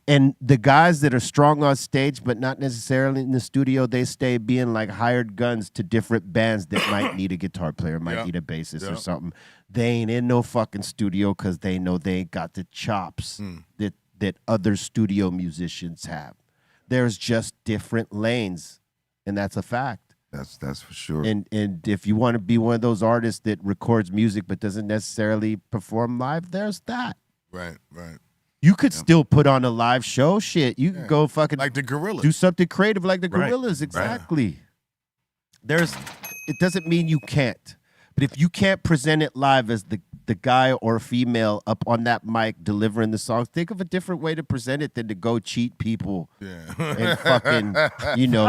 And the guys that are strong on stage but not necessarily in the studio, they stay being like hired guns to different bands that might need a guitar player, might need a bassist or something. They ain't in no fucking studio because they know they ain't got the chops that other studio musicians have. There's just different lanes, and that's a fact. That's for sure. And if you want to be one of those artists that records music but doesn't necessarily perform live, there's that. Right. You could still put on a live show. Shit, you could go fucking Like the Gorillas. do something creative like the Right. Gorillas. Exactly. It doesn't mean you can't. But if you can't present it live as the guy or female up on that mic delivering the songs, think of a different way to present it than to go cheat people and fucking,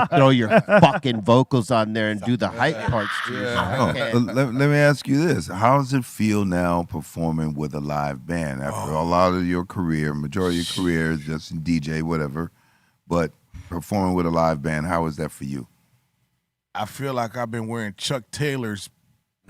throw your fucking vocals on there and do the hype parts to yourself. Let me ask you this. How does it feel now performing with a live band after a lot of your career, majority of your career is just in DJ, whatever, but performing with a live band, how is that for you? I feel like I've been wearing Chuck Taylor's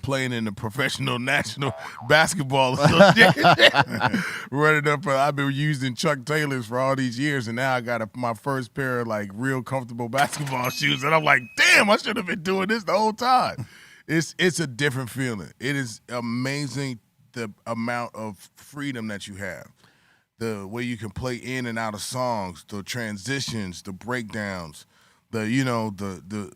playing in the professional national basketball association. Running up, I've been using Chuck Taylors for all these years, and now I got my first pair of like real comfortable basketball shoes, and I'm like, damn, I should have been doing this the whole time. It's a different feeling. It is amazing the amount of freedom that you have, the way you can play in and out of songs, the transitions, the breakdowns, the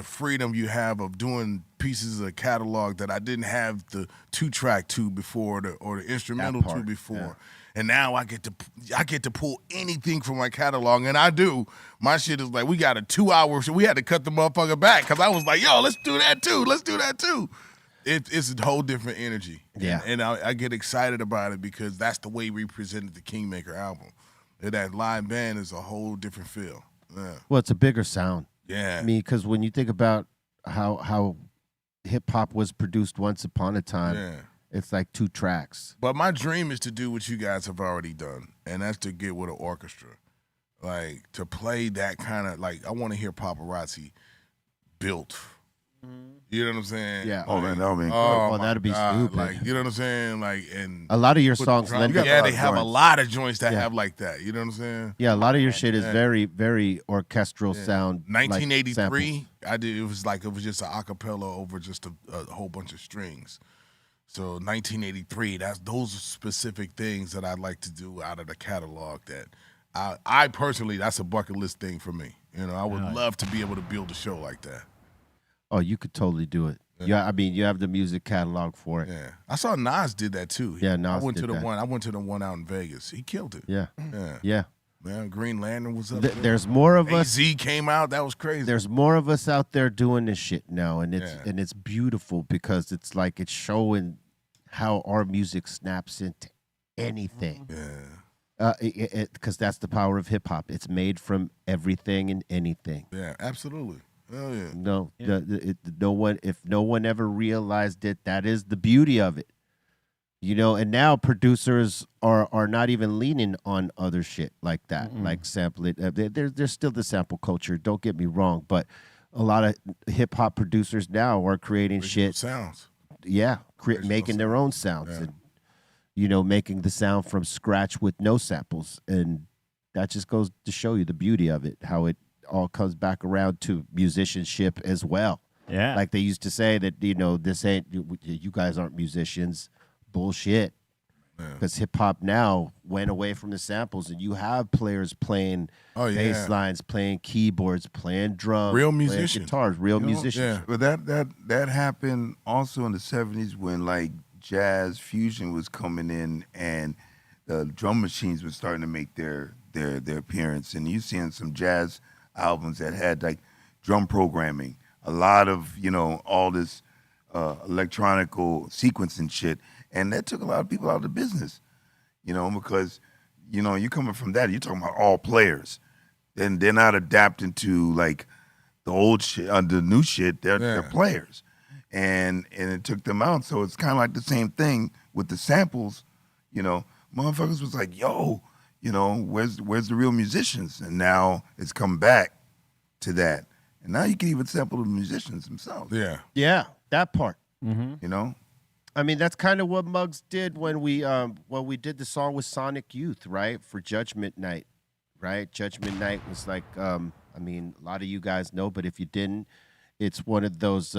freedom you have of doing pieces of the catalog that I didn't have the 2-track to before, or the instrumental to before. Yeah. And now I get to pull anything from my catalog, and I do. My shit is like, we got a 2-hour, so we had to cut the motherfucker back because I was like, yo, let's do that too. It's a whole different energy. Yeah. And I get excited about it because that's the way we presented the Kingmaker album. That live band is a whole different feel. Yeah. Well, it's a bigger sound. Yeah. I mean, because when you think about how hip-hop was produced once upon a time, it's like 2 tracks. But my dream is to do what you guys have already done, and that's to get with an orchestra. Like, to play that kind of, like, I want to hear Paparazzi built. You know what I'm saying? Yeah. Oh, man, that would be incredible. That'd be stupid. Like, you know what I'm saying? Like, and a lot of your songs lend they have a lot of joints that have like that. You know what I'm saying? Yeah, a lot of your shit is very, very orchestral sound. 1983, I did. It was just an acapella over just a whole bunch of strings. So 1983, those are specific things that I'd like to do out of the catalog. That I personally, that's a bucket list thing for me. You know, I would love to be able to build a show like that. Oh, you could totally do it. Yeah, I mean, you have the music catalog for it. Yeah, I saw Nas did that too. Yeah, Nas I went did to the that. one. I went to the one out in Vegas. He killed it. Yeah. Yeah. Man, Green Lantern was up there. There's more of us. AZ came out. That was crazy. There's more of us out there doing this shit now, and it's beautiful because it's like it's showing how our music snaps into anything. Yeah. Because that's the power of hip hop. It's made from everything and anything. Yeah, absolutely. Oh yeah. No, no one. If no one ever realized it, that is the beauty of it. You know, and now producers are not even leaning on other shit like that, like sample it. There's still the sample culture. Don't get me wrong, but a lot of hip hop producers now are creating shit sounds. Yeah, making their own sounds and making the sound from scratch with no samples, and that just goes to show you the beauty of it, how it all comes back around to musicianship as well. Yeah, like they used to say that this ain't, you guys aren't musicians. Bullshit. Because hip hop now went away from the samples, and you have players playing bass lines, playing keyboards, playing drums, real playing musicians, guitars, real musicians. But that happened also in the 70s when like jazz fusion was coming in, and the drum machines were starting to make their appearance, and you seeing some jazz albums that had like drum programming, a lot of all this electronical sequencing shit. And that took a lot of people out of the business, because, you're coming from that. You're talking about all players. Then they're not adapting to, like, the old shit, the new shit. They're players. And it took them out. So it's kind of like the same thing with the samples. Motherfuckers was like, yo, where's the real musicians? And now it's come back to that. And now you can even sample the musicians themselves. Yeah. Yeah, that part. Mm-hmm. I mean, that's kind of what Muggs did when we did the song with Sonic Youth, right? For Judgment Night, right? Judgment Night was like, I mean, a lot of you guys know, but if you didn't, it's one of those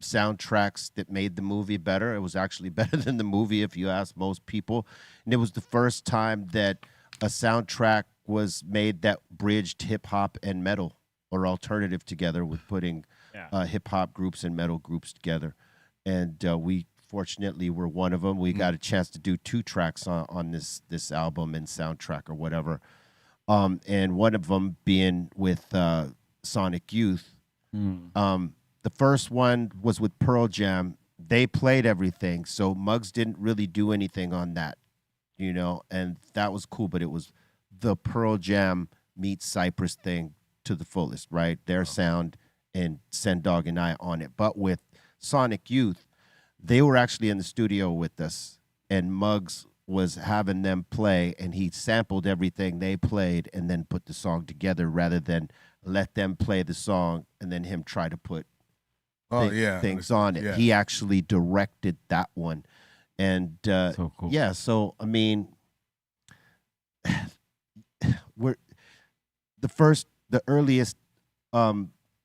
soundtracks that made the movie better. It was actually better than the movie if you ask most people. And it was the first time that a soundtrack was made that bridged hip-hop and metal or alternative together with putting hip-hop groups and metal groups together. And we fortunately were one of them. We got a chance to do 2 tracks on this album and soundtrack or whatever. And one of them being with Sonic Youth. The first one was with Pearl Jam. They played everything, so Muggs didn't really do anything on that, and that was cool, but it was the Pearl Jam meets Cypress thing to the fullest, right? Their sound and Send Dog and I on it. But with Sonic Youth, they were actually in the studio with us, and Muggs was having them play, and he sampled everything they played and then put the song together rather than let them play the song and then him try to put things on it. Yeah. He actually directed that one. And So cool. yeah, so I mean, we're the earliest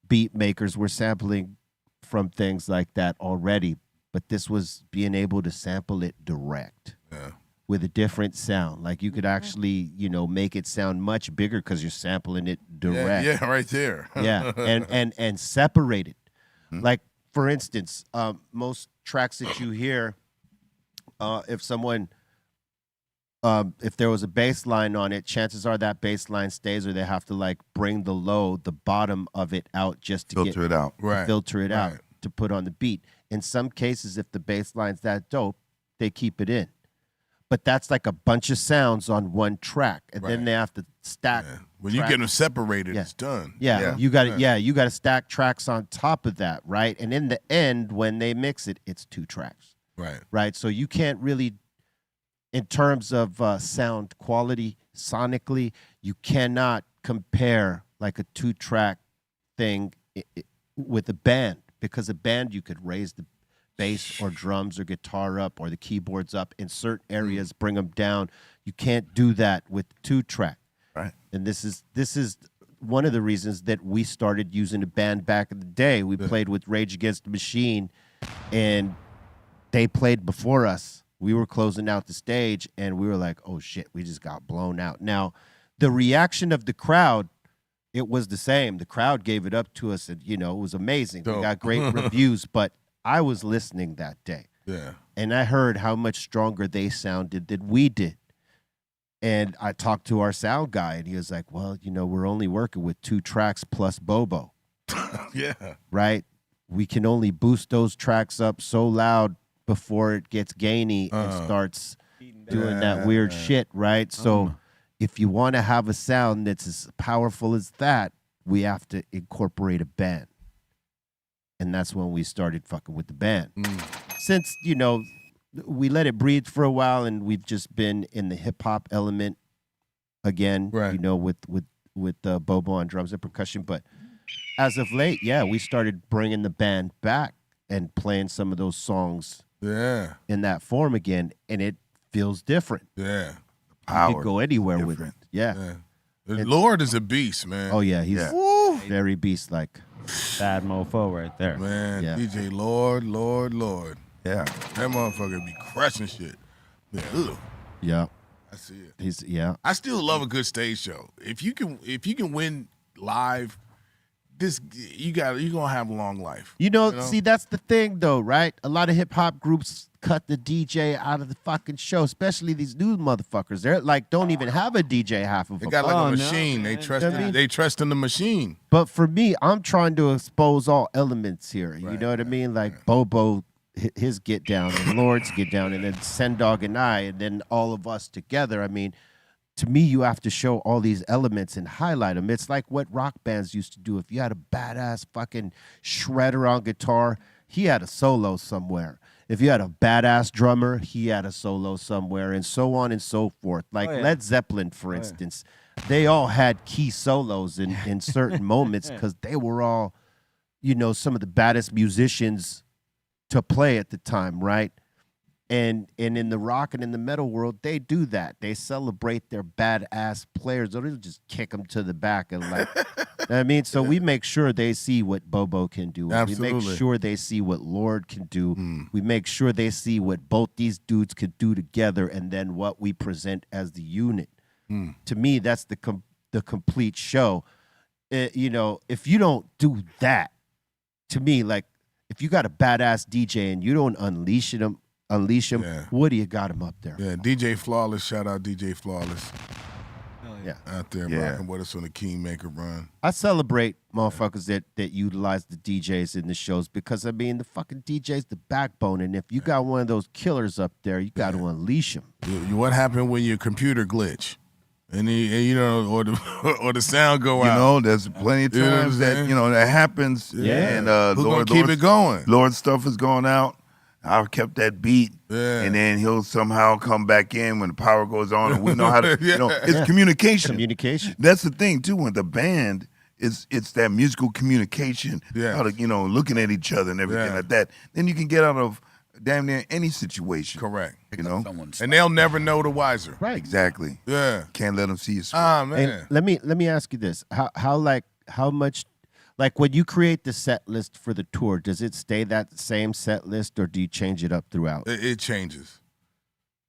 beat makers were sampling from things like that already, but this was being able to sample it direct. Yeah. With a different sound. Like you could actually, make it sound much bigger because you're sampling it direct. Yeah, right there. Yeah, and separate it. Like, for instance, most tracks that you hear, if there was a bass line on it, chances are that bass line stays, or they have to like bring the bottom of it out just to Filter it out. Right. filter it out Right. to put on the beat. In some cases, if the bass line's that dope, they keep it in. But that's like a bunch of sounds on one track, and then they have to stack. Yeah. When you get them separated, it's done. Yeah, you got to you got to stack tracks on top of that, right? And in the end, when they mix it, it's 2 tracks. Right. Right. So you can't really, in terms of sound quality, sonically, you cannot compare like a 2-track thing with a band, because a band you could raise the bass or drums or guitar up or the keyboards up in certain areas, bring them down. You can't do that with 2-track. Right. And this is one of the reasons that we started using a band back in the day. We played with Rage Against the Machine, and they played before us. We were closing out the stage, and we were like, oh shit, we just got blown out. Now, the reaction of the crowd, it was the same. The crowd gave it up to us, and it was amazing. Dope. We got great reviews, but I was listening that day. Yeah. And I heard how much stronger they sounded than we did. And I talked to our sound guy, and he was like, well, we're only working with 2 tracks plus Bobo. Yeah. Right? We can only boost those tracks up so loud before it gets gainy and starts doing that weird shit, right? So if you want to have a sound that's as powerful as that, we have to incorporate a band. And that's when we started fucking with the band. Since, we let it breathe for a while, and we've just been in the hip hop element again, right. with Bobo on drums and percussion. But as of late, we started bringing the band back and playing some of those songs in that form again, and it feels different. Yeah. You could go anywhere with it. Yeah. Lord is a beast, man. Oh, yeah. He's very beast-like. Bad mofo right there. Man, Yeah. DJ Lord. Yeah. That motherfucker be crushing shit. Yeah. Ugh. Yeah. I see it. He's I still love a good stage show. If you can win live, you're gonna have a long life. See, that's the thing, though, right? A lot of hip hop groups cut the DJ out of the fucking show, especially these new motherfuckers. They're like, don't even have a DJ half of They them. got like a machine. They trust. They trust in the machine. But for me, I'm trying to expose all elements here. You know what I mean? Like Bobo, his get down, and Lord's get down, and then Sendog and I, and then all of us together. I mean, to me, you have to show all these elements and highlight them. It's like what rock bands used to do. If you had a badass fucking shredder on guitar, he had a solo somewhere. If you had a badass drummer, he had a solo somewhere, and so on and so forth. Like Led Zeppelin, for instance, they all had key solos in certain moments because they were all, some of the baddest musicians to play at the time, right? And in the rock and in the metal world, they do that. They celebrate their badass players. They don't just kick them to the back and like, I mean, so we make sure they see what Bobo can do. Absolutely. We make sure they see what Lord can do. We make sure they see what both these dudes could do together, and then what we present as the unit. To me, that's the complete show. If you don't do that, to me, like if you got a badass DJ and you don't unleash him, what do you got him up there? Yeah, DJ Flawless. Shout out DJ Flawless. Yeah. Out there rocking with us on the Kingmaker run. I celebrate motherfuckers that utilize the DJs in the shows, because I mean the fucking DJ's the backbone, and if you got one of those killers up there, you got to unleash him. What happened when your computer glitch? Or the sound go out. There's plenty of times that that happens. Yeah. And Who's gonna keep it going? Lord's stuff is going out. I've kept that beat, and then he'll somehow come back in when the power goes on, and we know how to. It's communication. Communication. That's the thing too. When the band it's that musical communication, how to, looking at each other and everything like that. Then you can get out of damn near any situation. Correct. And they'll never know the wiser. Right. Exactly. Yeah. Can't let them see you sweat. Man. And let me ask you this: how much, like when you create the set list for the tour, does it stay that same set list, or do you change it up throughout? It changes.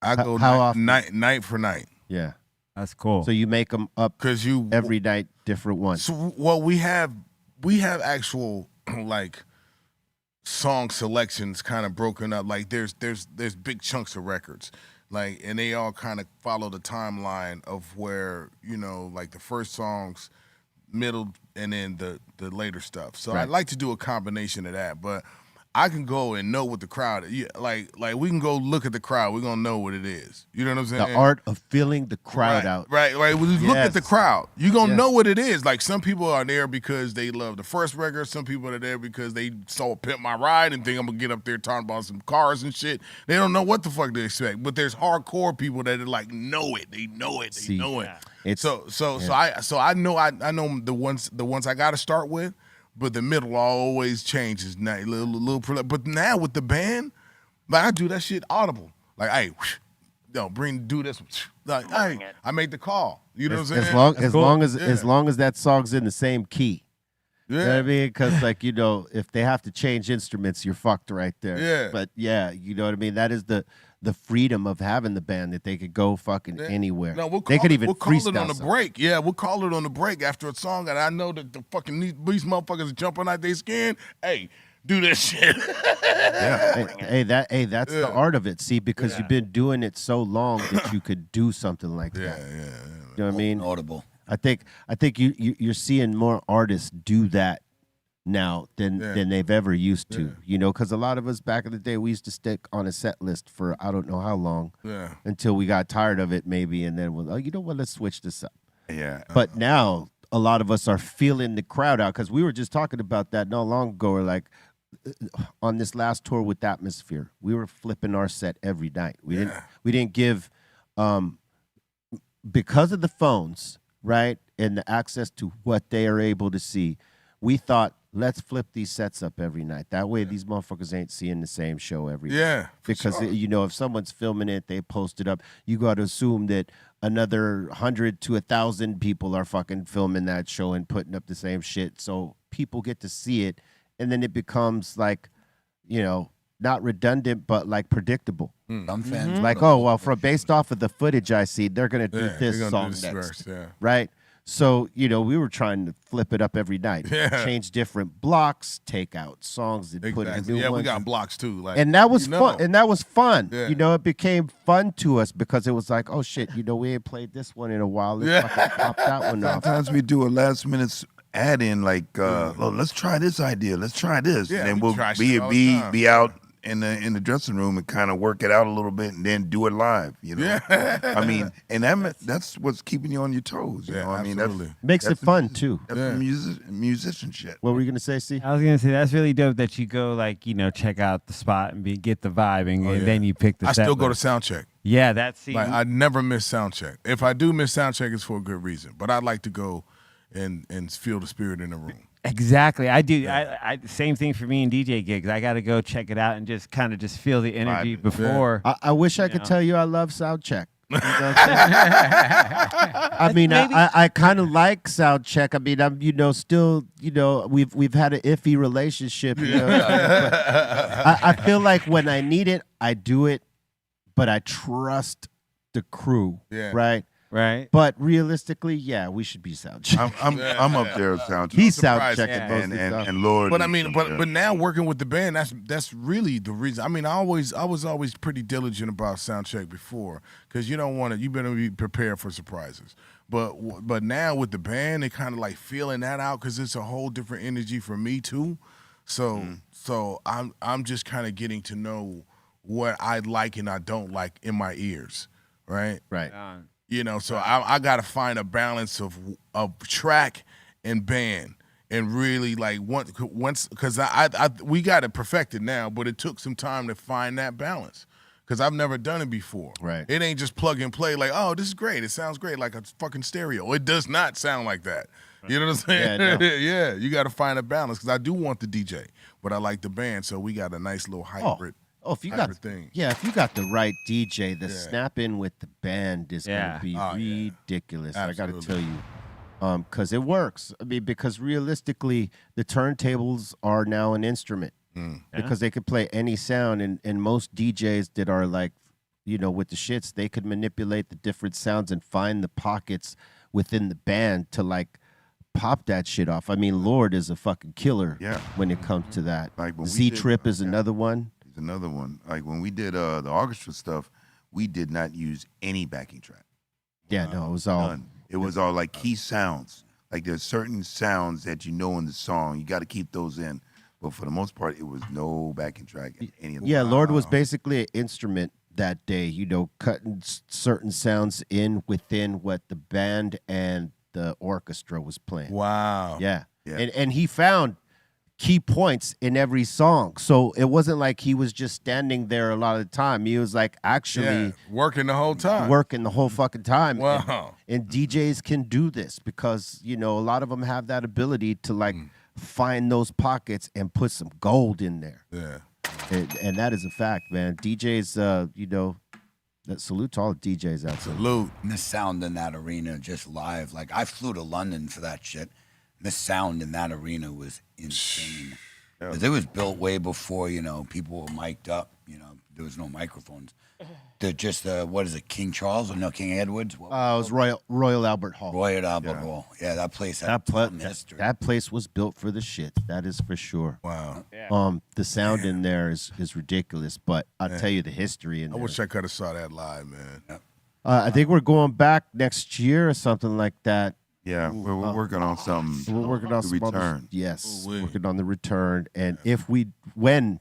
I go how often? night for night. Yeah. That's cool. So you make them up every night, different ones. So well, we have actual like song selections kind of broken up. Like there's big chunks of records, like, and they all kind of follow the timeline of where like the first songs, middle, and then the later stuff. So I like to do a combination of that, but I can go and know what the crowd like we can go look at the crowd. We're going to know what it is. You know what I'm saying? The art of feeling the crowd out. Right. When you look at the crowd, you're going to know what it is. Like some people are there because they love the first record. Some people are there because they saw Pimp My Ride and think I'm going to get up there talking about some cars and shit. They don't know what the fuck they expect. But there's hardcore people that are like know it. They know it. They know it. So I know the ones I got to start with. But the middle always changes. But now with the band, like I do that shit audible. Like, hey, do this. Like, hey, I made the call. You know what I'm saying? As long as that song's in the same key. Yeah. You know what I mean? Because if they have to change instruments, you're fucked right there. Yeah. But yeah, you know what I mean? That is the freedom of having the band, that they could go fucking anywhere. No, we'll they could even call it on the freestyle break. Yeah, we'll call it on the break after a song, and I know that the fucking these motherfuckers are jumping out their skin. Hey, do this shit. That's the art of it. See, because you've been doing it so long that you could do something like that. Yeah. You know what I mean? Audible. I think you're seeing more artists do that now than they've ever used to. Because a lot of us back in the day, we used to stick on a set list for I don't know how long, until we got tired of it maybe, and then let's switch this up. Yeah. But now a lot of us are feeling the crowd out, because we were just talking about that not long ago. Or like on this last tour with Atmosphere, we were flipping our set every night. We didn't give because of the phones, right, and the access to what they are able to see. We thought, let's flip these sets up every night. That way these motherfuckers ain't seeing the same show every night. Because, if someone's filming it, they post it up, you got to assume that another 100 to 1,000 people are fucking filming that show and putting up the same shit. So people get to see it, and then it becomes like, not redundant, but like predictable. Some fans Like, based off of the footage I see, they're going to do this song next. Right? So, we were trying to flip it up every night. Change different blocks, take out songs, and put in new ones. Yeah, we got blocks too. Like, and that was fun. And that was fun. Yeah. It became fun to us because it was like, oh shit, we ain't played this one in a while. Let's fucking pop that one off. Sometimes we do a last minute add in, like, let's try this idea. Let's try this. Yeah, and then we'll be out in the dressing room and kind of work it out a little bit and then do it live. I mean, and that's what's keeping you on your toes. I mean, that makes it fun too. That's musician shit. What were you gonna say, C? I was gonna say that's really dope that you go check out the spot and get the vibe, and then you pick the. I set still go to list. sound check. Yeah, that's like I never miss sound check. If I do miss sound check, it's for a good reason. But I'd like to go and feel the spirit in the room. Exactly, I do. I same thing for me in DJ gigs. I got to go check it out and just kind of feel the energy before. I wish I could tell you I love sound check. I mean, I kind of like sound check. I mean, I'm still we've had an iffy relationship. I feel like when I need it, I do it, but I trust the crew. Right. Right. But realistically, yeah, we should be sound checking. I'm up there with sound checking. He's sound checking and Lord. But I mean, but now working with the band, that's really the reason. I mean, I was always pretty diligent about sound check before, because you better be prepared for surprises. But now with the band, they kind of like feeling that out, because it's a whole different energy for me too. So I'm just kind of getting to know what I like and I don't like in my ears, right? Right. So I got to find a balance of track and band, and really like once because we got it perfected now, but it took some time to find that balance, because I've never done it before. Right. It ain't just plug and play like, oh, this is great. It sounds great like a fucking stereo. It does not sound like that. You know what I'm saying? Yeah, no. Yeah, you got to find a balance because I do want the DJ, but I like the band, so we got a nice little hybrid. If you got thing. Yeah, if you got the right DJ, the snap in with the band is Yeah. gonna be ridiculous. I got to Absolutely. tell you, because it works. I mean, because realistically, the turntables are now an instrument because they could play any sound, and most DJs that are like, with the shits, they could manipulate the different sounds and find the pockets within the band to like pop that shit off. I mean, Lord is a fucking killer when it comes to that. Like when we Z-Trip did- is another one. There's another one. Like when we did the orchestra stuff, we did not use any backing track. Yeah, no, it was all. None. It was all like key sounds. Like there's certain sounds that you know in the song. You got to keep those in. But for the most part, it was no backing track in any of them. Yeah, Lord was basically an instrument that day, cutting certain sounds in within what the band and the orchestra was playing. Wow. Yeah. And he found key points in every song. So it wasn't like he was just standing there a lot of the time. He was like actually working the whole time. Working the whole fucking time. Wow. And DJs can do this because, a lot of them have that ability to like find those pockets and put some gold in there. Yeah. And that is a fact, man. DJs, salute to all the DJs out there. Salute. And the sound in that arena just live. Like, I flew to London for that shit. The sound in that arena was insane. 'Cause it was built way before, people were mic'd up. There was no microphones. They're just, what is it, King Charles or no, King Edward's? It was Royal Albert Hall. Royal Albert Hall. Yeah, that place had history. That place was built for the shit. That is for sure. Wow. The sound in there is ridiculous, but I'll tell you the history in I there. wish I could have saw that live, man. I think we're going back next year or something like that. Yeah, we're working on something. We're working on the some other- return. Yes, working on the return. And when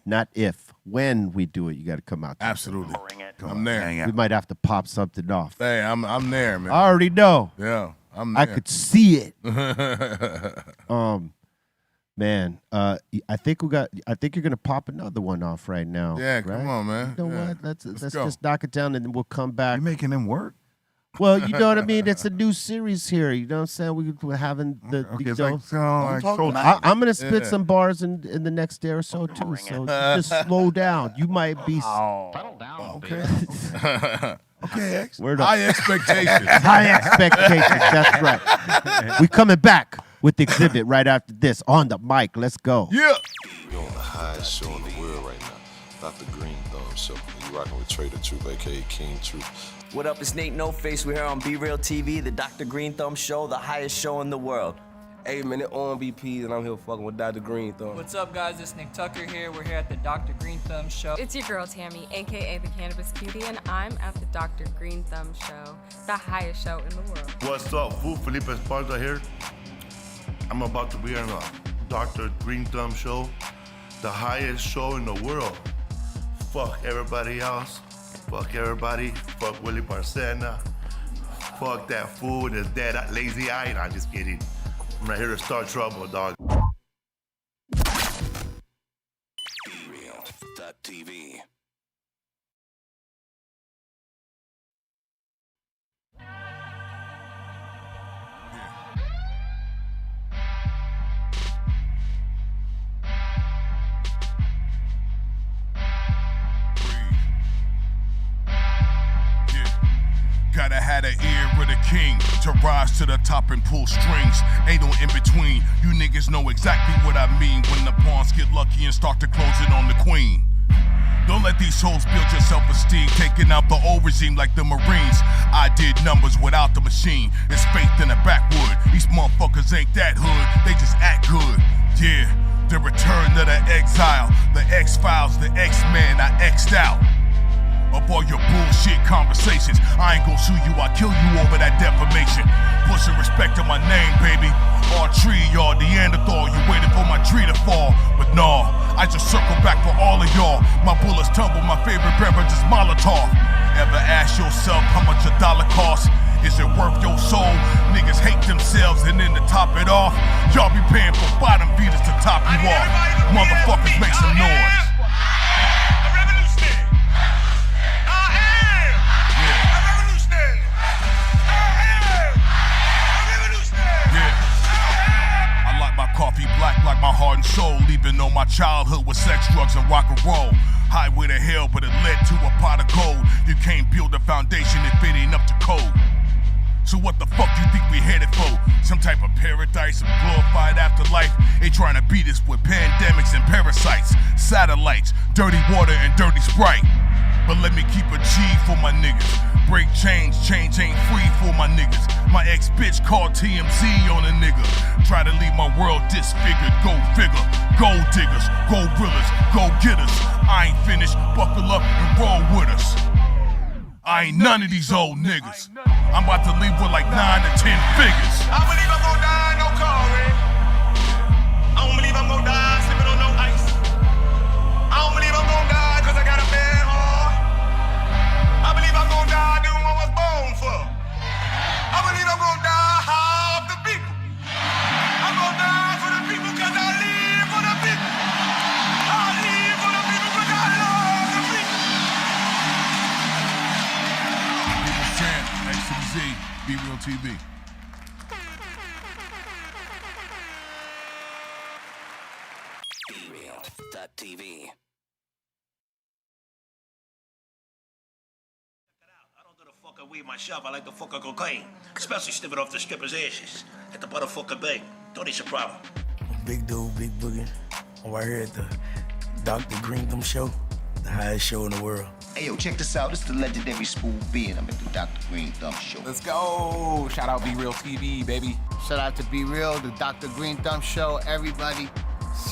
we do it, you got to come out. Absolutely. I'm there. We might have to pop something off. Hey, I'm there, man. I already know. Yeah, I'm there. I could see it. Man, I think you're gonna pop another one off right now. Yeah, right? come on, man. You know Yeah. what? Let's go. just knock it down and then we'll come back. You're making them work. Well, you know what I mean. It's a new series here. You know what I'm saying? We're having the. Okay, it's like, so I'm gonna spit some bars in the next day or so too. So just slow down. You might be. Settle down. Okay. Okay, X. Word up. High expectations. High expectations. That's right. We coming back with the Xzibit right after this on the mic. Let's go. Yeah. You're on the highest show in the world right now. Dr. Greenthumb Show. You rocking with Trader Truth, aka King Truth. What up, it's Nate No Face. We're here on Be Real TV, the Dr. Greenthumb Show, the highest show in the world. Hey man, it's on BP and I'm here fucking with Dr. Greenthumb. What's up, guys? It's Nick Tucker here. We're here at the Dr. Greenthumb Show. It's your girl Tammy, aka the Cannabis Cutie, and I'm at the Dr. Greenthumb Show, the highest show in the world. What's up, fool? Felipe Esparza here. I'm about to be on a Dr. Greenthumb Show, the highest show in the world. Fuck everybody else. Fuck everybody. Fuck Willie Barcena. Fuck that fool with his dead lazy eye. Nah, just kidding. I'm right here to start trouble, dog. BeReal.tv. Gotta have the ear of the king to rise to the top and pull strings. Ain't no in between. You niggas know exactly what I mean when the pawns get lucky and start to close it on the queen. Don't let these hoes build your self-esteem, taking out the old regime like the Marines. I did numbers without the machine. It's faith in the backwood. These motherfuckers ain't that hood, they just act good. Yeah, the return of the exile, the X-Files, the X-Men, I X'd out. Up all your bullshit conversations. I ain't gon' sue you, I'll kill you over that defamation. Put some respect to my name, baby. All tree, y'all, Neanderthal. You waited for my tree to fall. But no, I just circle back for all of y'all. My bullets tumble, my favorite beverage is Molotov. Ever ask yourself how much a dollar costs? Is it worth your soul? Niggas hate themselves and then to top it off, y'all be paying for bottom feeders to top you off. Motherfuckers make some noise. soul, leaving all my childhood with sex, drugs, and rock and roll. Highway to hell, but it led to a pot of gold. You can't build a foundation if it ain't up to code. So what the fuck you think we headed for? Some type of paradise, some glorified afterlife? They trying to beat us with pandemics and parasites, satellites, dirty water and dirty Sprite. But let me keep a G for my niggas. Break change, change ain't free for my niggas. My ex-bitch called TMZ on a nigga. Try to leave my world disfigured, go figure. Gold diggers, gorillas, go get us. I ain't finished, buckle up and roll with us. I ain't none of these old niggas. I'm about to leave with like 9 to 10 figures. I believe I'm gonna die in no car, man. I don't believe I'm gonna die sleeping on no ice. I don't believe I'm gonna die cause I got a bad heart. I believe I'm gonna die doing what I was born for. I believe I'm gonna die half the people. I'm gonna die for the people cause I live for the people. I live for the people cause I love the people. Xzibit, Be Real TV. BeReal.tv. Fucking weed myself. I like to fucking cocaine, especially sniffing off the stripper's ashes at the motherfucking bank. Don't need a problem. Big dude, big boogie. I'm right here at the Dr. Greenthumb Show, the highest show in the world. Hey, yo, check this out. This is the legendary Smooth Beard. I'm at the Dr. Greenthumb Show. Let's go. Shout out Be Real TV, baby. Shout out to Be Real, the Dr. Greenthumb Show. Everybody,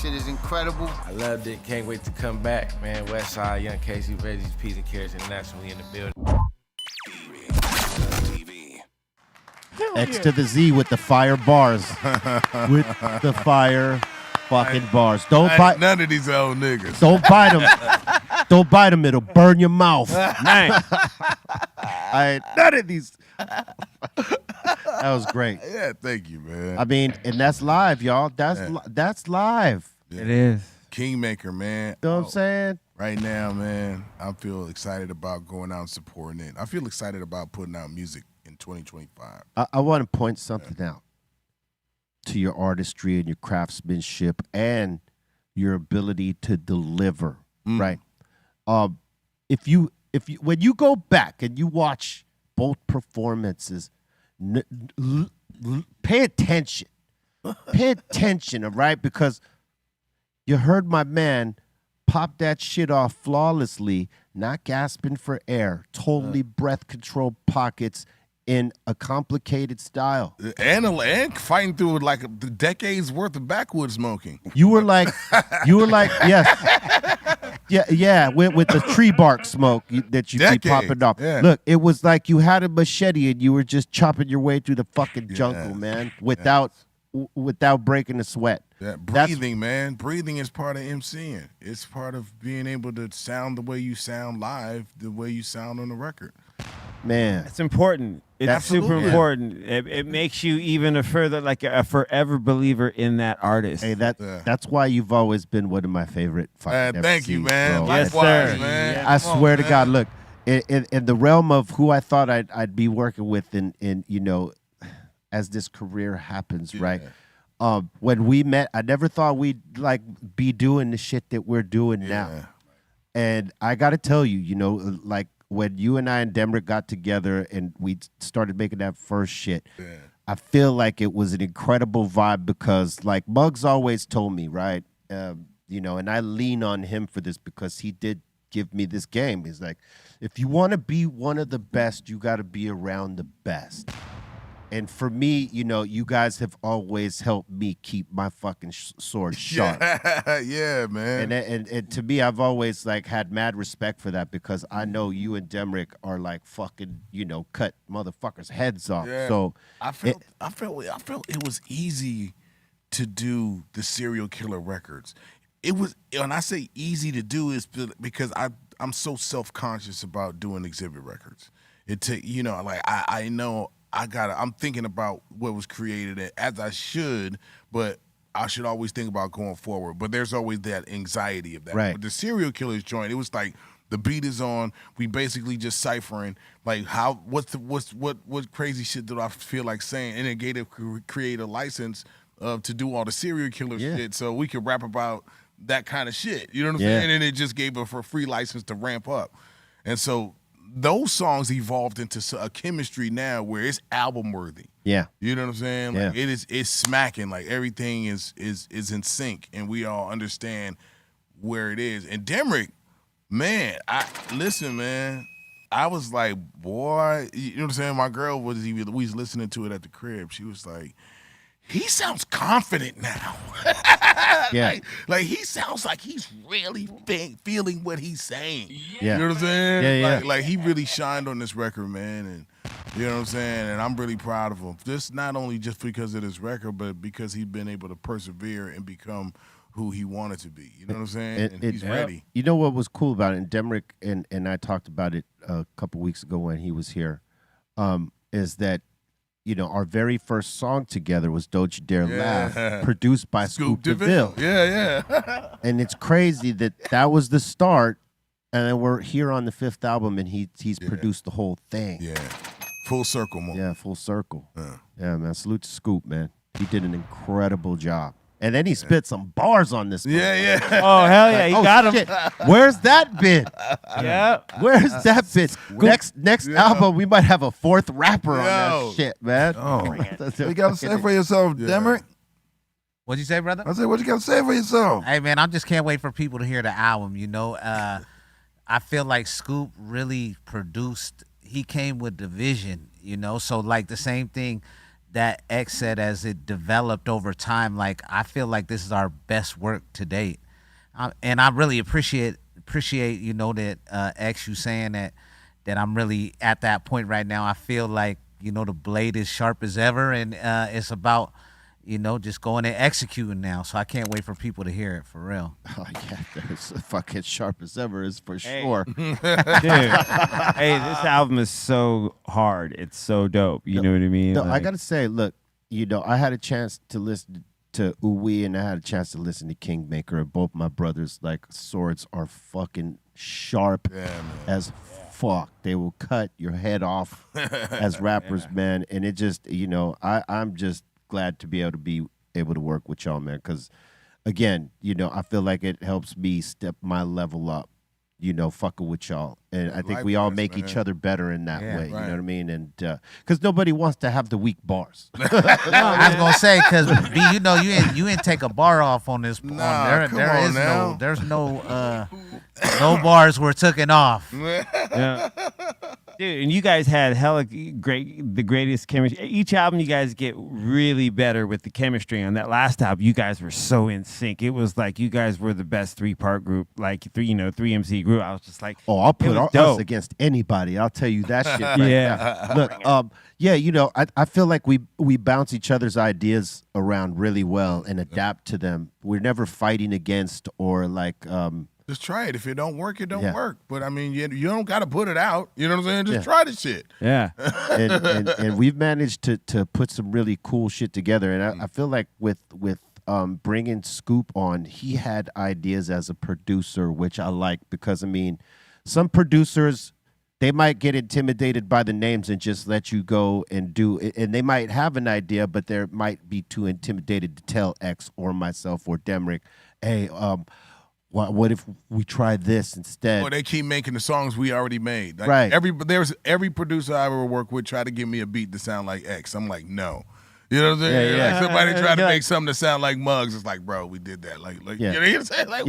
shit is incredible. I loved it. Can't wait to come back, man. Westside, Young Casey, Reggie's, Peter Carrots International in the building. X to the Z with the fire bars. With the fire fucking bars. Don't bite none of these old niggas. Don't bite them. Don't bite them. It'll burn your mouth. Man. None of these. That was great. Yeah, thank you, man. I mean, and that's live, y'all. That's live. It is. Kingmaker, man. You know what I'm saying? Right now, man, I feel excited about going out and supporting it. I feel excited about putting out music in 2025. I want to point something out to your artistry and your craftsmanship and your ability to deliver, right? If you when you go back and you watch both performances, pay attention. Pay attention, all right? Because you heard my man pop that shit off flawlessly, not gasping for air, totally breath control pockets in a complicated style. And fighting through like the decades worth of backwoods smoking. You were like, yes. Yeah, with the tree bark smoke that you keep popping off. Yeah. Look, it was like you had a machete and you were just chopping your way through the fucking jungle, man, without breaking a sweat. Yeah, breathing, man. Breathing is part of MCing. It's part of being able to sound the way you sound live, the way you sound on the record. Man, it's important. It's super important. It makes you even a forever believer in that artist. Hey, that's why you've always been one of my favorite fucking thank MCs, you, man. bro. Yes, sir. Man. I swear to God, look, in the realm of who I thought I'd be working with in you know, as this career happens, right? When we met, I never thought we'd like be doing the shit that we're doing now. And I got to tell you, you know, like when you and I and Demrick got together and we started making that first shit, I feel like it was an incredible vibe because like Muggs always told me, right? You know, and I lean on him for this because he did give me this game. He's like, if you want to be one of the best, you got to be around the best. And for me, you know, you guys have always helped me keep my fucking sword sharp. Yeah, man. And to me, I've always like had mad respect for that because I know you and Demrick are like fucking, you know, cut motherfuckers' heads off. Yeah. So I felt it was easy to do the serial killer records. It was, and I say easy to do is because I'm so self-conscious about doing Xzibit records. You know, like I know. I'm thinking about what was created as I should, but I should always think about going forward. But there's always that anxiety of that. Right. But the serial killers joint, it was like the beat is on. We basically just ciphering like what crazy shit do I feel like saying, and it gave create a license to do all the serial killer shit, so we could rap about that kind of shit. You know what I'm saying? And it just gave us a free license to ramp up. And so those songs evolved into a chemistry now where it's album worthy. Yeah. You know what I'm saying? Like it's smacking. Like everything is in sync, and we all understand where it is. And Demrick, man, I was like, boy, you know what I'm saying? My girl we was listening to it at the crib. She was like, he sounds confident now. Like he sounds like he's really feeling what he's saying. Yeah. You know what I'm saying? Yeah. Like he really shined on this record, man. And you know what I'm saying? And I'm really proud of him. Just not only just because of this record, but because he's been able to persevere and become who he wanted to be. You know what I'm saying? And he's ready. You know what was cool about it? And Demrick and I talked about it a couple weeks ago when he was here, is that, you know, our very first song together was Don't You Dare Laugh, produced by Scoop DeVille. Yeah. And it's crazy that was the start, and then we're here on the 5th album, and he's produced the whole thing. Yeah. Full circle, man. Yeah, full circle. Yeah, man. Salute to Scoop, man. He did an incredible job. And then he spit some bars on this. Yeah. Oh, hell yeah. He got him. Shit. Where's that been? Yeah. Where's that been? Next album, we might have a 4th rapper on that shit, man. Oh, what you got to say for yourself, Demrick? What'd you say, brother? I said, what you got to say for yourself? Hey, man, I just can't wait for people to hear the album, you know. I feel like Scoop really produced, he came with the vision, you know. So, like, the same thing that X said as it developed over time, like, I feel like this is our best work to date. And I really appreciate, you know, that X, you saying that I'm really at that point right now. I feel like, you know, the blade is sharp as ever, and it's about, you know, just going and executing now. So I can't wait for people to hear it, for real. Oh, yeah, it's fucking sharp as ever is for sure. Dude, hey, this album is so hard. It's so dope. You know what I mean? No, Like, I got to say, look, you know, I had a chance to listen to Uwe, and I had a chance to listen to Kingmaker, and both my brothers, like, swords are fucking sharp as fuck. They will cut your head off as rappers, man. And it just, you know, I'm just glad to be able to work with y'all, man, because again, you know, I feel like it helps me step my level up, you know, fucking with y'all, and I think we all make each other better in that way. You know what I mean? And because nobody wants to have the weak bars. I was gonna say, because B, you know, you ain't take a bar off on this. There's no bars were taken off. Yeah. Dude, and you guys had the greatest chemistry. Each album, you guys get really better with the chemistry. On that last album, you guys were so in sync. It was like you guys were the best 3-part group, like 3 MC group. I was just like, oh, I'll put us against anybody. I'll tell you that shit. Right now. Look, you know, I feel like we bounce each other's ideas around really well and adapt to them. We're never fighting against or like. Just try it. If it don't work, it don't work. But I mean, you don't got to put it out. You know what I'm saying? Just try the shit. Yeah. and we've managed to put some really cool shit together. And I feel like with bringing Scoop on, he had ideas as a producer, which I like, because I mean, some producers, they might get intimidated by the names and just let you go and do it. And they might have an idea, but they might be too intimidated to tell X or myself or Demrick, hey, what if we try this instead? Or they keep making the songs we already made. Like right. Every producer I ever worked with tried to give me a beat to sound like X. I'm like, no. You know what I'm saying? Yeah. Like somebody tried to make something to sound like Muggs. It's like, bro, we did that. Like you know what I'm saying? Like,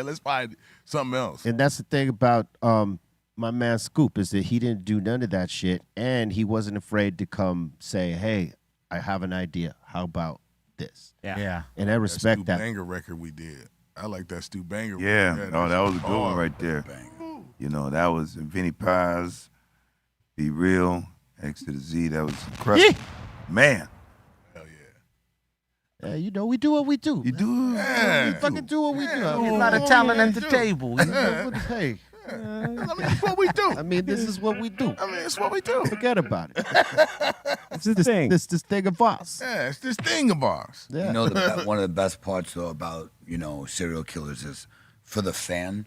let's find something else. And that's the thing about my man Scoop, is that he didn't do none of that shit, and he wasn't afraid to come say, hey, I have an idea. How about this? Yeah. And I respect that. Banger record we did. I like that Stu Banger. Yeah, that was a good one right there. You know, that was Vinnie Paz, Be Real, X to the Z. That was incredible. Man. Hell yeah. You know, we do what we do. You do? Yeah. We fucking do what we do. A lot of talent at the table. Hey. I mean, it's what we do. I mean, this is what we do. I mean, it's what we do. Forget about it. It's this thing. This thing of ours. Yeah, it's this thing of ours. Yeah. You know, one of the best parts, though, about, you know, serial killers is for the fan,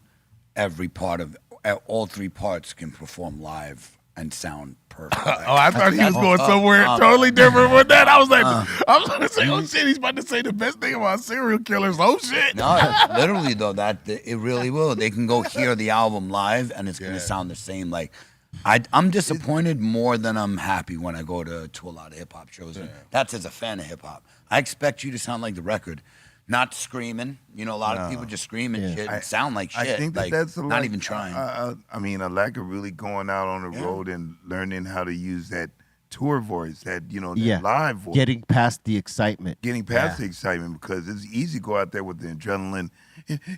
all 3 parts can perform live and sound perfect. I thought he was going somewhere totally different with that. I was like, I was going to say, oh shit, he's about to say the best thing about serial killers. Oh shit. No, literally though, it really will. They can go hear the album live, and it's gonna sound the same. Like, I'm disappointed more than I'm happy when I go to a lot of hip hop shows. And that's as a fan of hip hop. I expect you to sound like the record. Not screaming, a lot of people just scream and shit and sound like shit. I think like, that's not even trying. I mean, a lack of really going out on the road and learning how to use that tour voice, that that live voice. Getting past the excitement. Getting past the excitement, because it's easy to go out there with the adrenaline,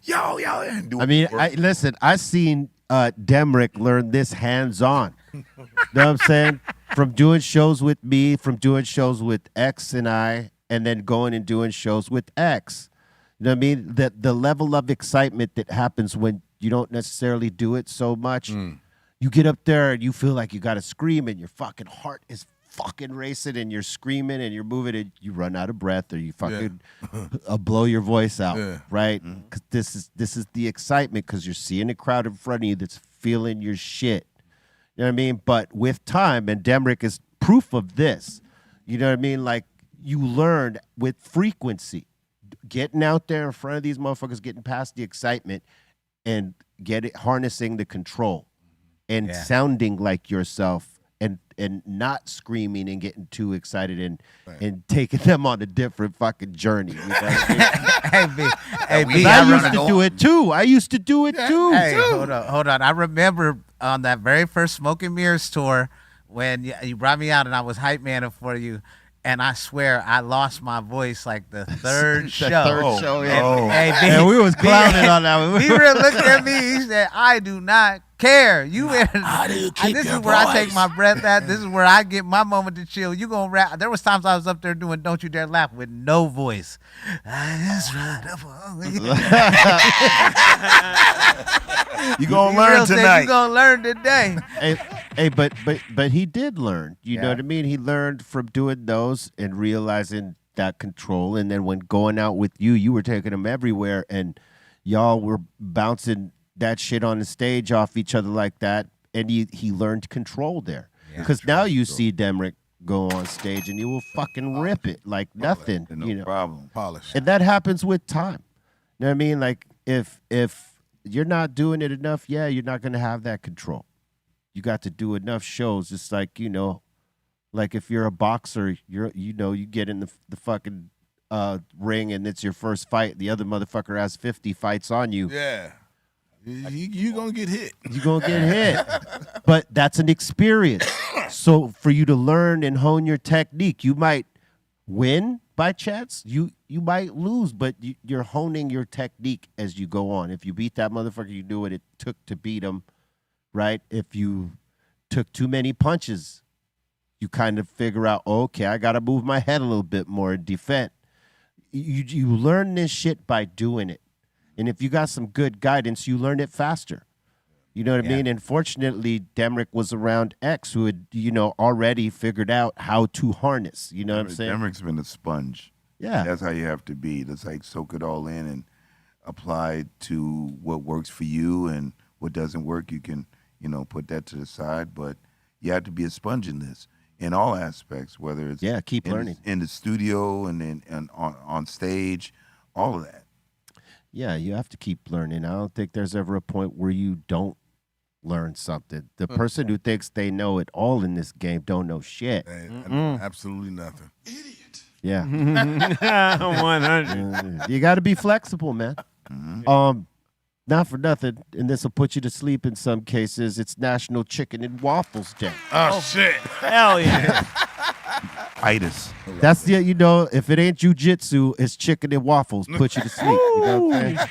yo, and do. I mean, listen. I seen Demrick learn this hands-on. You know what I'm saying? From doing shows with me, from doing shows with X and I. And then going and doing shows with X. You know what I mean? The level of excitement that happens when you don't necessarily do it so much. You get up there and you feel like you got to scream and your fucking heart is fucking racing and you're screaming and you're moving and you run out of breath or you fucking blow your voice out, right? Because this is the excitement, because you're seeing a crowd in front of you that's feeling your shit. You know what I mean? But with time, and Demrick is proof of this, you know what I mean? Like, you learned with frequency, getting out there in front of these motherfuckers, getting past the excitement and harnessing the control and sounding like yourself and not screaming and getting too excited and taking them on a different fucking journey. You know what I mean? Hey, B, I used to do it too. Hey, hold on. I remember on that very first Smoke and Mirrors tour when you brought me out and I was hype man for you. And I swear I lost my voice like the third show. And we was clowning on that one. He really looked at me. He said, "I do not care. This is where I take my breath at. This is where I get my moment to chill. You gonna rap?" There was times I was up there doing "Don't You Dare Laugh" with no voice. You gonna learn tonight. You gonna learn today. Hey, but he did learn. You know what I mean? He learned from doing those and realizing that control. And then when going out with you were taking him everywhere, and y'all were bouncing that shit on the stage off each other like that. And he learned control there. Because now you see Demrick go on stage and he will fucking rip it like nothing. No problem. Polish. And that happens with time. You know what I mean? Like if you're not doing it enough, you're not gonna have that control. You got to do enough shows. It's like, like if you're a boxer, you get in the fucking ring and it's your first fight. The other motherfucker has 50 fights on you. Yeah. You gonna get hit. You're gonna get hit. But that's an experience. So for you to learn and hone your technique, you might win by chance. You might lose, but you're honing your technique as you go on. If you beat that motherfucker, you knew what it took to beat him, right? If you took too many punches, you kind of figure out, okay, I got to move my head a little bit more and defend. You learn this shit by doing it. And if you got some good guidance, you learn it faster. You know what I mean? And fortunately, Demrick was around X, who had, already figured out how to harness. You know what I'm saying? Demrick's been a sponge. Yeah. That's how you have to be. That's like soak it all in and apply to what works for you, and what doesn't work, you can, put that to the side. But you have to be a sponge in this, in all aspects, whether it's keep learning in the studio and then on stage, all of that. Yeah, you have to keep learning. I don't think there's ever a point where you don't learn something. The person who thinks they know it all in this game don't know shit. Absolutely nothing. Yeah. 100. You got to be flexible, man. Not for nothing, and this will put you to sleep in some cases, it's National Chicken and Waffles Day. Oh, shit. Hell yeah. Itis. That's if it ain't jujitsu, it's chicken and waffles. Put you to sleep. You know what I'm saying?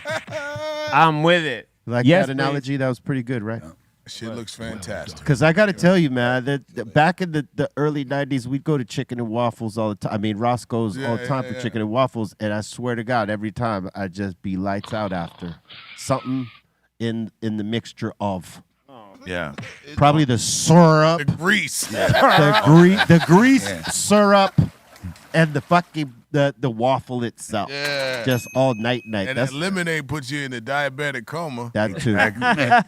I'm with it. Like that analogy? That was pretty good, right? Shit looks fantastic. Because I got to tell you, man, that back in the early 90s, we'd go to Chicken and Waffles all the time. I mean, Roscoe's all the time for Chicken and Waffles. And I swear to God, every time I'd just be lights out after. Something in the mixture of. Yeah. Probably the syrup. The grease. The grease, syrup, and the the waffle itself. Yeah. Just all night. And that lemonade puts you in a diabetic coma. That too. God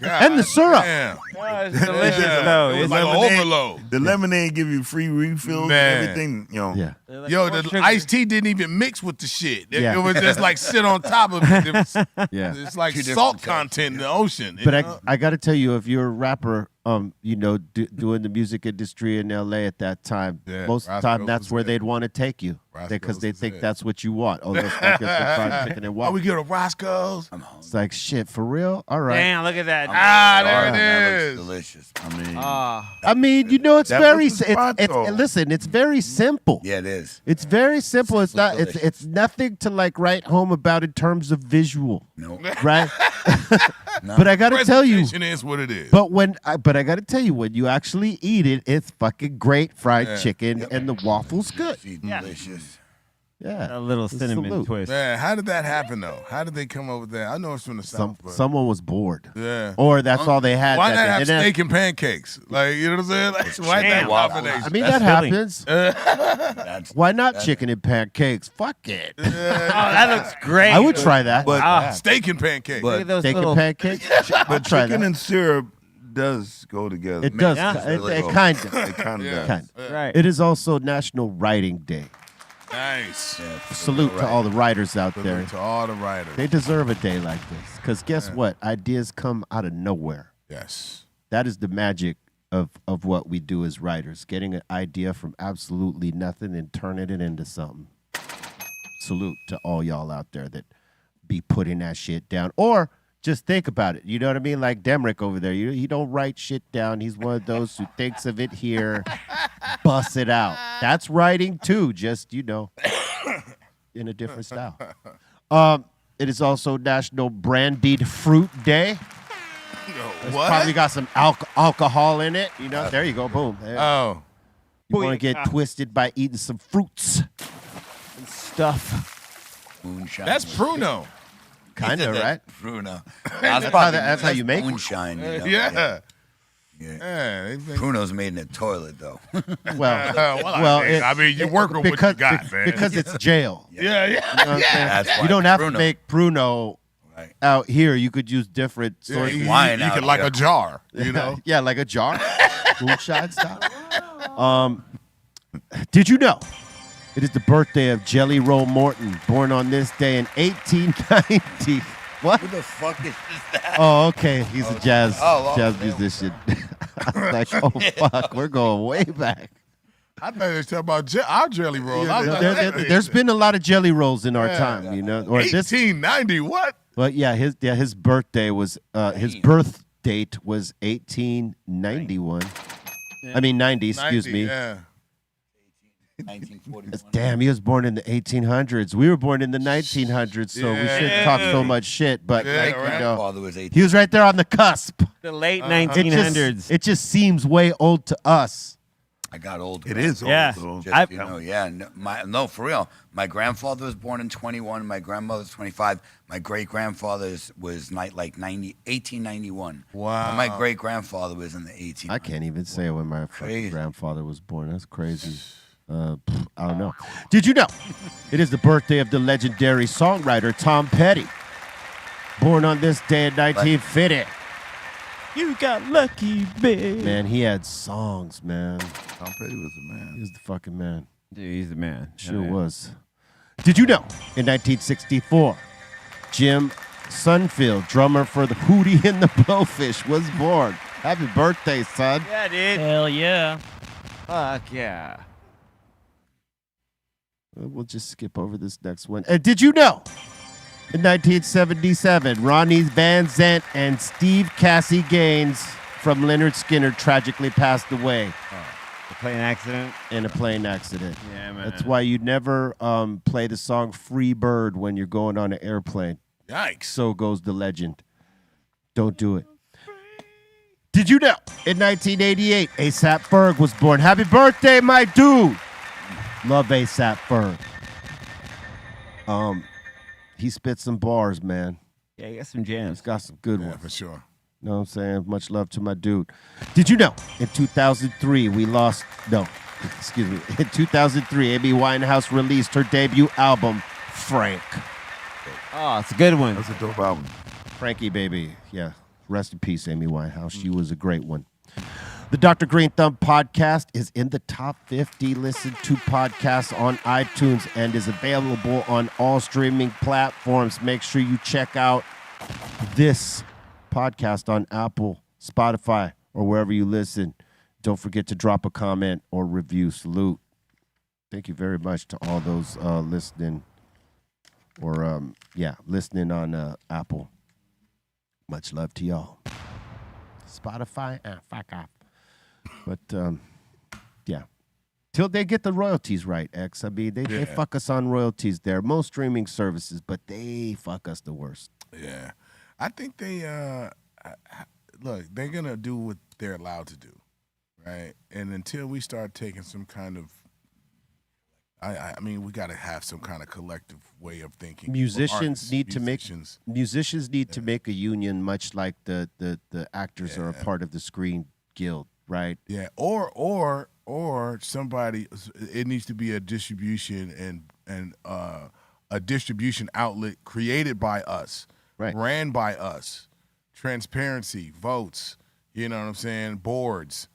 And the syrup. damn. It's delicious though. It was It's like an lemonade. overload. The lemonade give you free refills Man. and everything. You know. Yeah. Yo, the iced tea didn't even mix with the shit. It, Yeah. it was just like sit on top of it. It was, Yeah. It's like Two different salt types. content in the ocean. But you know? I got to tell you, if you're a rapper, doing the music industry in L.A. at that time, Yeah, most of the Roscoe's time that's was where it. they'd want to take you because Roscoe's they was think it. that's what you want. Oh, let's make us some fried chicken and Oh, waffle. we go to Roscoe's. It's like shit for real. All right. Damn, look at that. There That it looks is. delicious. I mean, it's That very. was the spot, though. Listen, it's very simple. Yeah, it is. It's very simple. It's not. delicious. It's nothing to like write home about in terms of visual, No. right? But I got to tell you. Presentation is what it is. But I got to tell you, when you actually eat it, it's fucking great fried chicken, and the waffles good. Delicious. Yeah, A little It's cinnamon salute. twist. Man, how did that happen though? How did they come up with that? I know it's from the South, but Someone was bored, yeah. or that's all they had. Why that not day. have And then- steak and pancakes? Like, you know what I'm saying? Like, why that Waffles. combination? I mean, That's that filling. happens. That's, Why not chicken and pancakes? Fuck it. Oh, that looks great. I would try that. But Steak and pancakes. Look at those Steak little. and pancakes. I'd try chicken that. and syrup does go together. It does. Yeah. It kind of. It kind of Yeah. does. Right. It is also National Writing Day. Nice. Salute to all the writers out there. To all the writers. They deserve a day like this. Because guess what? Ideas come out of nowhere. Yes. That is the magic of what we do as writers. Getting an idea from absolutely nothing and turning it into something. Salute to all y'all out there that be putting that shit down. Or just think about it. You know what I mean? Like Demrick over there. He don't write shit down. He's one of those who thinks of it here, busts it out. That's writing too, just, in a different style. It is also National Brandied Fruit Day. It's What? probably got some alcohol in it. There you go. Boom. There. Oh. You want to get twisted by eating some fruits and stuff. moonshine. That's Pruno. Kind of, right? Pruno. That's how you make it. moonshine. You know? Yeah. Yeah. Pruno's made in a toilet, though. Well, I mean, you work with what you got, man. Because it's jail. Yeah. You know what I'm saying? That's why You don't have Pruno. to make Pruno Right. out here. You could use different Yeah, sorts you of wine you out could like here. a jar, you know? Yeah, like a jar. Moonshine style. Did you know it is the birthday of Jelly Roll Morton, born on this day in 1890? What? Who the fuck is that? Oh, okay. He's a jazz okay. musician. I was like, oh, fuck. We're going way back. I thought they were talking about our jelly roll. There's been a lot of jelly rolls in our time, Or this, 1890, what? but yeah, his birthday was his birth date was 1891. I mean 90, excuse 90, me. Yeah. 1941. Damn, he was born in the 1800s. We were born in the 1900s, so we shouldn't talk so much shit. But Yeah, like, right. Grandfather was 18. he was right there on the cusp. The late It 1900s. just, it just seems way old to us. I got old. It is old, Yeah. though. Just, no, for real. My grandfather was born in 21. My grandmother's 25. My great grandfather was 1891. Wow. And my great grandfather was in the 1800s. I can't even say when my fucking Crazy. grandfather was born. That's crazy. I don't know. Did you know it is the birthday of the legendary songwriter Tom Petty, born on this day in 1950? You got lucky, bitch. Man, he had songs, man. Tom Petty was the man. He was the fucking man. Dude, he's the man. Sure was. Did you know in 1964, Jim Sunfield, drummer for the Hootie and the Blowfish, was born? Happy birthday, son. Yeah, dude. Hell yeah. Fuck yeah. We'll just skip over this next one. And did you know in 1977, Ronnie Van Zant and Steve Cassie Gaines from Leonard Skinner tragically passed away The plane accident. in a plane accident? Yeah, man. That's why you never play the song Free Bird when you're going on an airplane. Yikes. So goes the legend. Don't do it. Did you know in 1988, A$AP Ferg was born? Happy birthday, my dude. Love A$AP Ferg. He spit some bars, man. Yeah, he got some jams. He's got some good Yeah, ones. for sure. Know what I'm saying? Much love to my dude. Did you know in 2003 we lost, no, excuse me, in 2003, Amy Winehouse released her debut album, Frank. Oh, it's a good one. That's a dope album. Frankie, baby. Yeah. Rest in peace, Amy Winehouse. She was a great one. The Dr. Greenthumb podcast is in the top 50 listened to podcasts on iTunes and is available on all streaming platforms. Make sure you check out this podcast on Apple, Spotify, or wherever you listen. Don't forget to drop a comment or review. Salute. Thank you very much to all those listening or, listening on Apple. Much love to y'all. Spotify, fuck off. But, till they get the royalties right, X. I mean, they fuck us on royalties there. Most streaming services, but they fuck us the worst. Yeah. I think they, look, they're going to do what they're allowed to do, right? And until we start taking some kind of, I mean, we got to have some kind of collective way of thinking. Musicians need to make a union, much like the actors are a part of the Screen Guild, right? Yeah, or somebody. It needs to be a distribution and a distribution outlet created by us, ran by us, transparency, votes. You know what I'm saying? Boards.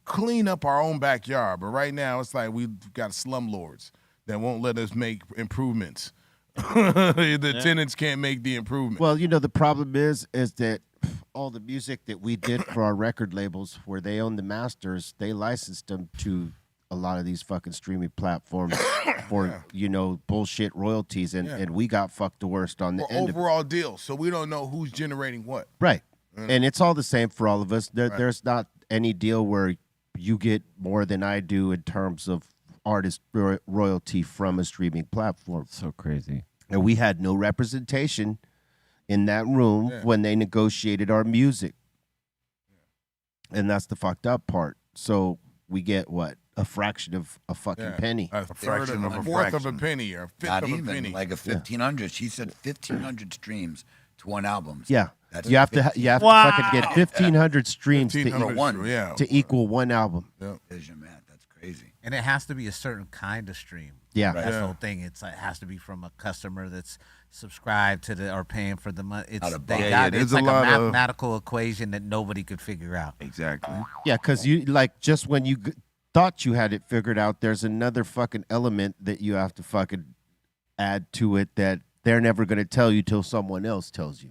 Clean up our own backyard, but right now it's like we've got slumlords that won't let us make improvements. The tenants can't make the improvement. Well, the problem is that all the music that we did for our record labels, where they own the masters, they licensed them to a lot of these fucking streaming platforms for bullshit royalties, and we got fucked the worst on the end overall deal. So we don't know who's generating what. Right, and it's all the same for all of us. There's not any deal where you get more than I do in terms of artist royalty from a streaming platform. So crazy. And we had no representation in that room when they negotiated our music. And that's the fucked up part. So we get what? A fraction of a fucking penny. A fourth of a penny or a fifth Not of a even, penny. like a 1,500. She said 1,500 streams to one album. Yeah. That's You have to fucking get 1,500 streams 1,500, to equal one album. There's your math. That's crazy. And it has to be a certain kind of stream. Yeah. That's the whole thing. It's like, it has to be from a customer that's subscribed to or paying for the money. It's Out of they box. got it's there's a like a lot of- mathematical equation that nobody could figure out. Exactly. Yeah, because you just when you thought you had it figured out, there's another fucking element that you have to fucking add to it that they're never going to tell you till someone else tells you.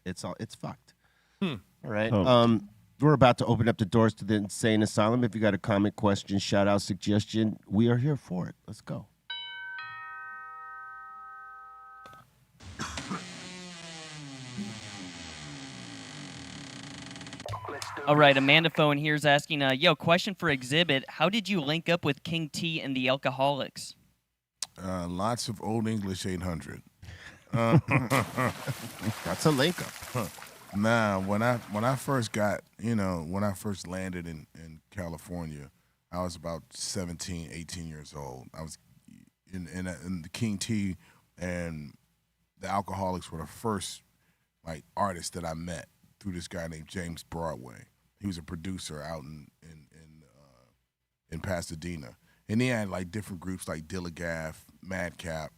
It's fucked. All right. We're about to open up the doors to the insane asylum. If you got a comment, question, shout out, suggestion, we are here for it. Let's go. All right, Amanda Phone here's asking, question for Xzibit. How did you link up with King T and the Alcoholics? Lots of Old English 800. That's a link up. Nah, when I first got, when I first landed in California, I was about 17, 18 years old. I was in the King T and the Alcoholics were the first artists that I met through this guy named James Broadway. He was a producer out in Pasadena, and he had different groups like Dillagaff, Madcap,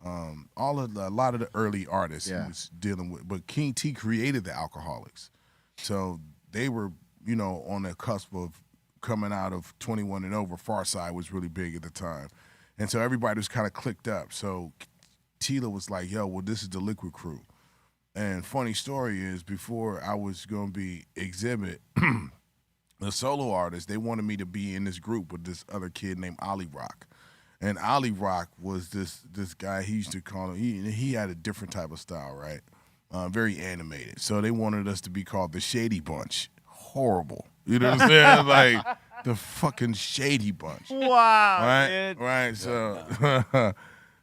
a lot of the early artists he was dealing with. But King T created the Alcoholics, so they were on the cusp of coming out of 21 and over. Farside was really big at the time, and so everybody was kind of clicked up. So Tila was like, "Yo, well, this is the Liquid Crew." And funny story is, before I was going to be Xzibit, the solo artist, they wanted me to be in this group with this other kid named Ollie Rock. And Ollie Rock was this guy, he used to call him, he had a different type of style, right? Very animated. So they wanted us to be called the Shady Bunch. Horrible. You know what I'm saying? Like, the fucking Shady Bunch. Wow, right? dude. Right, so...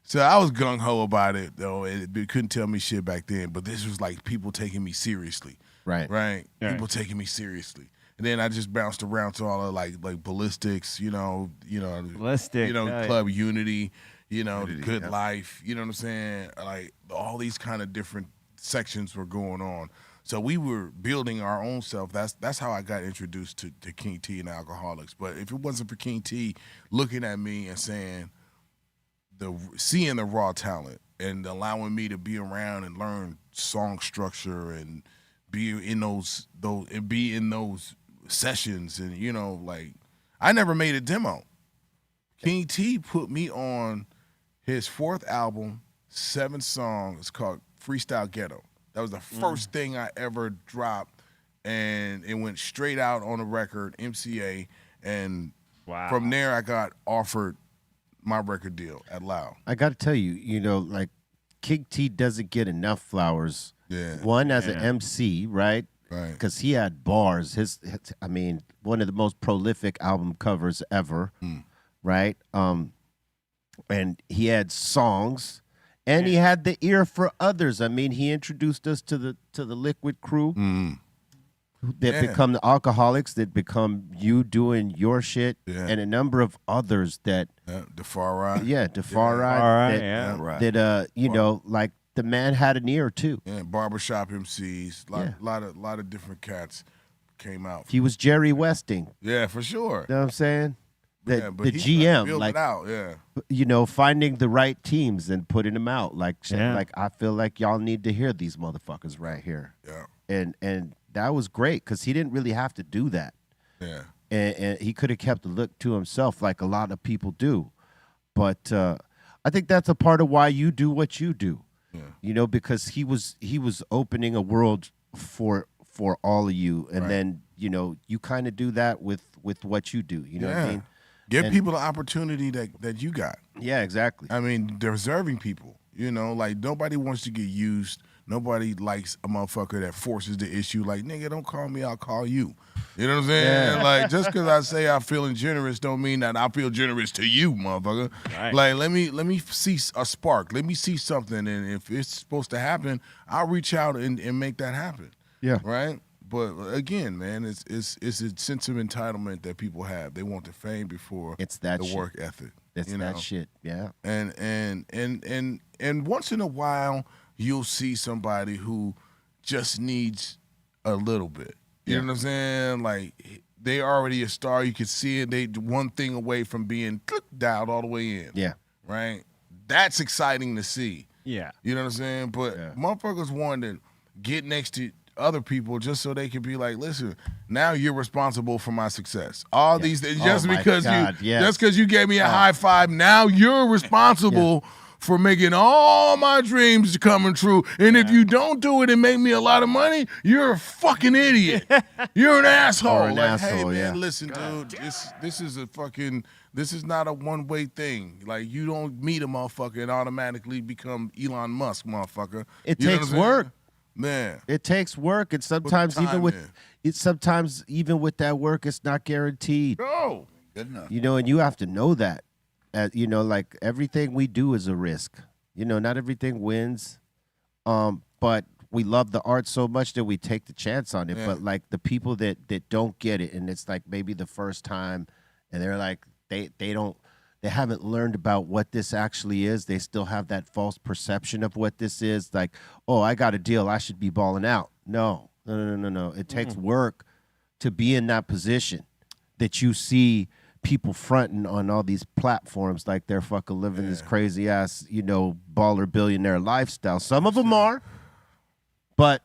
So I was gung-ho about it, though. It couldn't tell me shit back then. But this was like people taking me seriously. Right. People taking me seriously. And then I just bounced around to all of like Ballistics, Ballistic, Club Unity, the Good Life, you know what I'm saying? Like all these kind of different sections were going on. So we were building our own self. That's how I got introduced to King T and Alcoholics. But if it wasn't for King T looking at me and saying, seeing the raw talent and allowing me to be around and learn song structure and be in those sessions, and you know, like, I never made a demo. King T put me on his 4th album, 7 songs, called Freestyle Ghetto. That was the first thing I ever dropped, and it went straight out on the record, MCA, and from there I got offered my record deal at Loud. I got to tell you, you know, like, King T doesn't get enough flowers. Yeah. One, as an MC, right? Right. Because he had bars. I mean, one of the most prolific album covers ever, right? And he had songs, and he had the ear for others. I mean, he introduced us to the Liquid crew that become the Alcoholics, that become you doing your shit, and a number of others that the Far Right. Yeah, the Far Right. That you know, like, the man had an ear too. Yeah, barbershop MCs, lot of different cats came out. He was Jerry Westing. Yeah, for sure. You know what I'm saying? But The he GM, built like, it out, yeah. You know, finding the right teams and putting them out. Like, Yeah. like, I feel like y'all need to hear these motherfuckers right here. Yeah. And that was great because he didn't really have to do that. Yeah. And he could have kept the look to himself like a lot of people do. But I think that's a part of why you do what you do. Yeah. You know, because he was opening a world for all of you, and then, you know, you kind of do that with what you do. You know what I mean? Give people the opportunity that you got. Yeah, exactly. I mean, deserving people. You know, like, nobody wants to get used. Nobody likes a motherfucker that forces the issue. Like, nigga, don't call me, I'll call you. You know what I'm saying? Yeah. Like, just because I say I'm feeling generous don't mean that I feel generous to you, motherfucker. Right. Like, let me see a spark. Let me see something. And if it's supposed to happen, I'll reach out and make that happen. Yeah. Right? But again, man, it's a sense of entitlement that people have. They want the fame before It's that the shit. work ethic. It's you that know? shit. Yeah. And once in a while you'll see somebody who just needs a little bit. You know what I'm saying? Like, they already a star. You can see it. They one thing away from being dialed all the way in. Yeah. Right? That's exciting to see. Yeah. You know what I'm saying? But motherfuckers want to get next to other people just so they can be like, listen, now you're responsible for my success. All these things, just because you gave me a high five, now you're responsible for making all my dreams coming true. And if you don't do it and make me a lot of money, you're a fucking idiot. You're an asshole. Or an like, asshole, hey man, yeah. listen, dude, this is not a one-way thing. Like, you don't meet a motherfucker and automatically become Elon Musk, motherfucker. It You know takes what I'm saying? work. Man. It takes work, and sometimes even with in. that work, it's not guaranteed. No. Good enough. You know, and you have to know that. You know, like, everything we do is a risk. You know, not everything wins, but we love the art so much that we take the chance on it. Yeah. But like the people that don't get it, and it's like maybe the first time, and they're like they haven't learned about what this actually is. They still have that false perception of what this is. Like, oh, I got a deal, I should be balling out. No. It takes work to be in that position that you see people fronting on all these platforms like they're fucking living this crazy ass, you know, baller billionaire lifestyle. Some of them are, but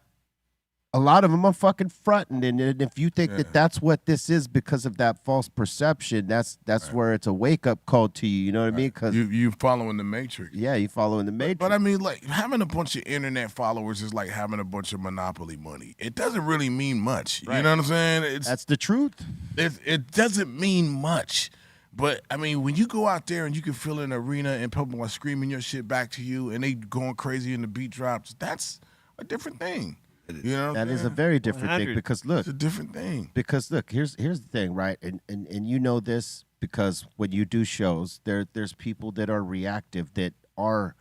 a lot of them are fucking fronting. And if you think that that's what this is because of that false perception, that's where it's a wake up call to you. You know what I mean? Because you following the Matrix. Yeah, you following the Matrix. But I mean, like, having a bunch of internet followers is like having a bunch of Monopoly money. It doesn't really mean much. Right. You know what I'm saying? That's the truth. It doesn't mean much. But I mean, when you go out there and you can fill an arena and people are screaming your shit back to you and they going crazy and the beat drops, that's a different thing. You know that is a very different thing, because look, it's a different thing. Because look, here's the thing, right? And you know this because when you do shows, there's people that are reactive that are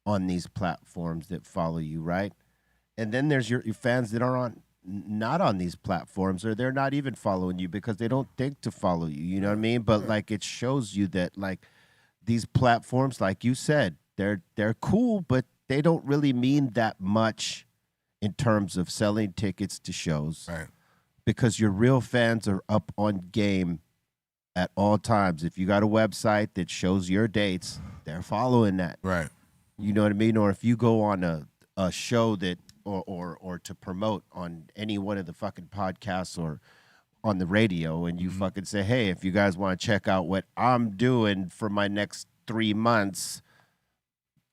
on these platforms that follow you, right? And then there's your fans that are not on these platforms, or they're not even following you because they don't think to follow you. You know what I mean? But like, it shows you that like these platforms, like you said, they're cool, but they don't really mean that much in terms of selling tickets to shows. Right. Because your real fans are up on game at all times. If you got a website that shows your dates, they're following that. Right. You know what I mean? Or if you go on a show that or to promote on any one of the fucking podcasts or on the radio, and you fucking say, hey, if you guys want to check out what I'm doing for my next 3 months,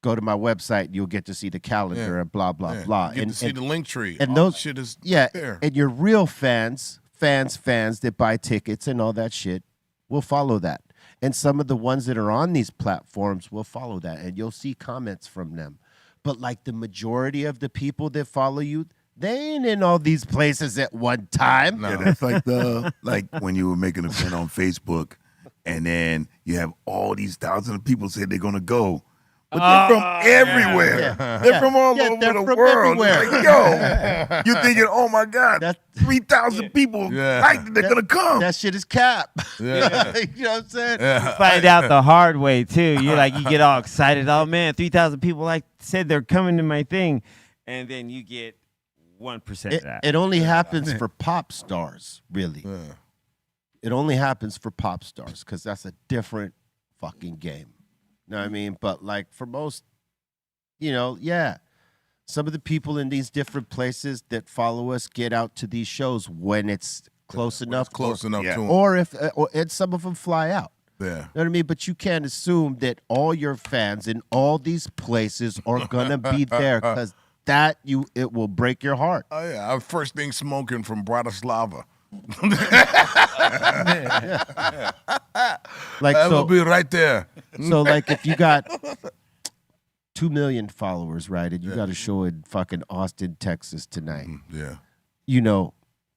go to my website. You'll get to see the calendar and blah, blah, blah. You get to see the link tree. And All those that shit is there. And your real fans that buy tickets and all that shit will follow that. And some of the ones that are on these platforms will follow that. And you'll see comments from them. But like the majority of the people that follow you, they ain't in all these places at one time. Yeah, that's like when you were making a friend on Facebook, and then you have all these thousands of people say they're gonna go, but they're from everywhere. Yeah. They're from all over they're the from world. everywhere. Like, yo, you're thinking, oh my God, 3,000 people like they're gonna come. That shit is cap. Yeah. You know what I'm saying? You find out the hard way too. You get all excited. Oh man, 3,000 people said they're coming to my thing, and then you get 1% of that. It only happens for pop stars, really. Yeah. It only happens for pop stars because that's a different fucking game. You know what I mean? But like for most, some of the people in these different places that follow us get out to these shows when it's close enough. Close enough to them. Or and some of them fly out. Yeah. You know what I mean? But you can't assume that all your fans in all these places are gonna be there because it will break your heart. Oh yeah, I'm first thing smoking from Bratislava. We'll be right there. So like if you got 2 million followers, right, and you got a show in fucking Austin, Texas tonight. Yeah.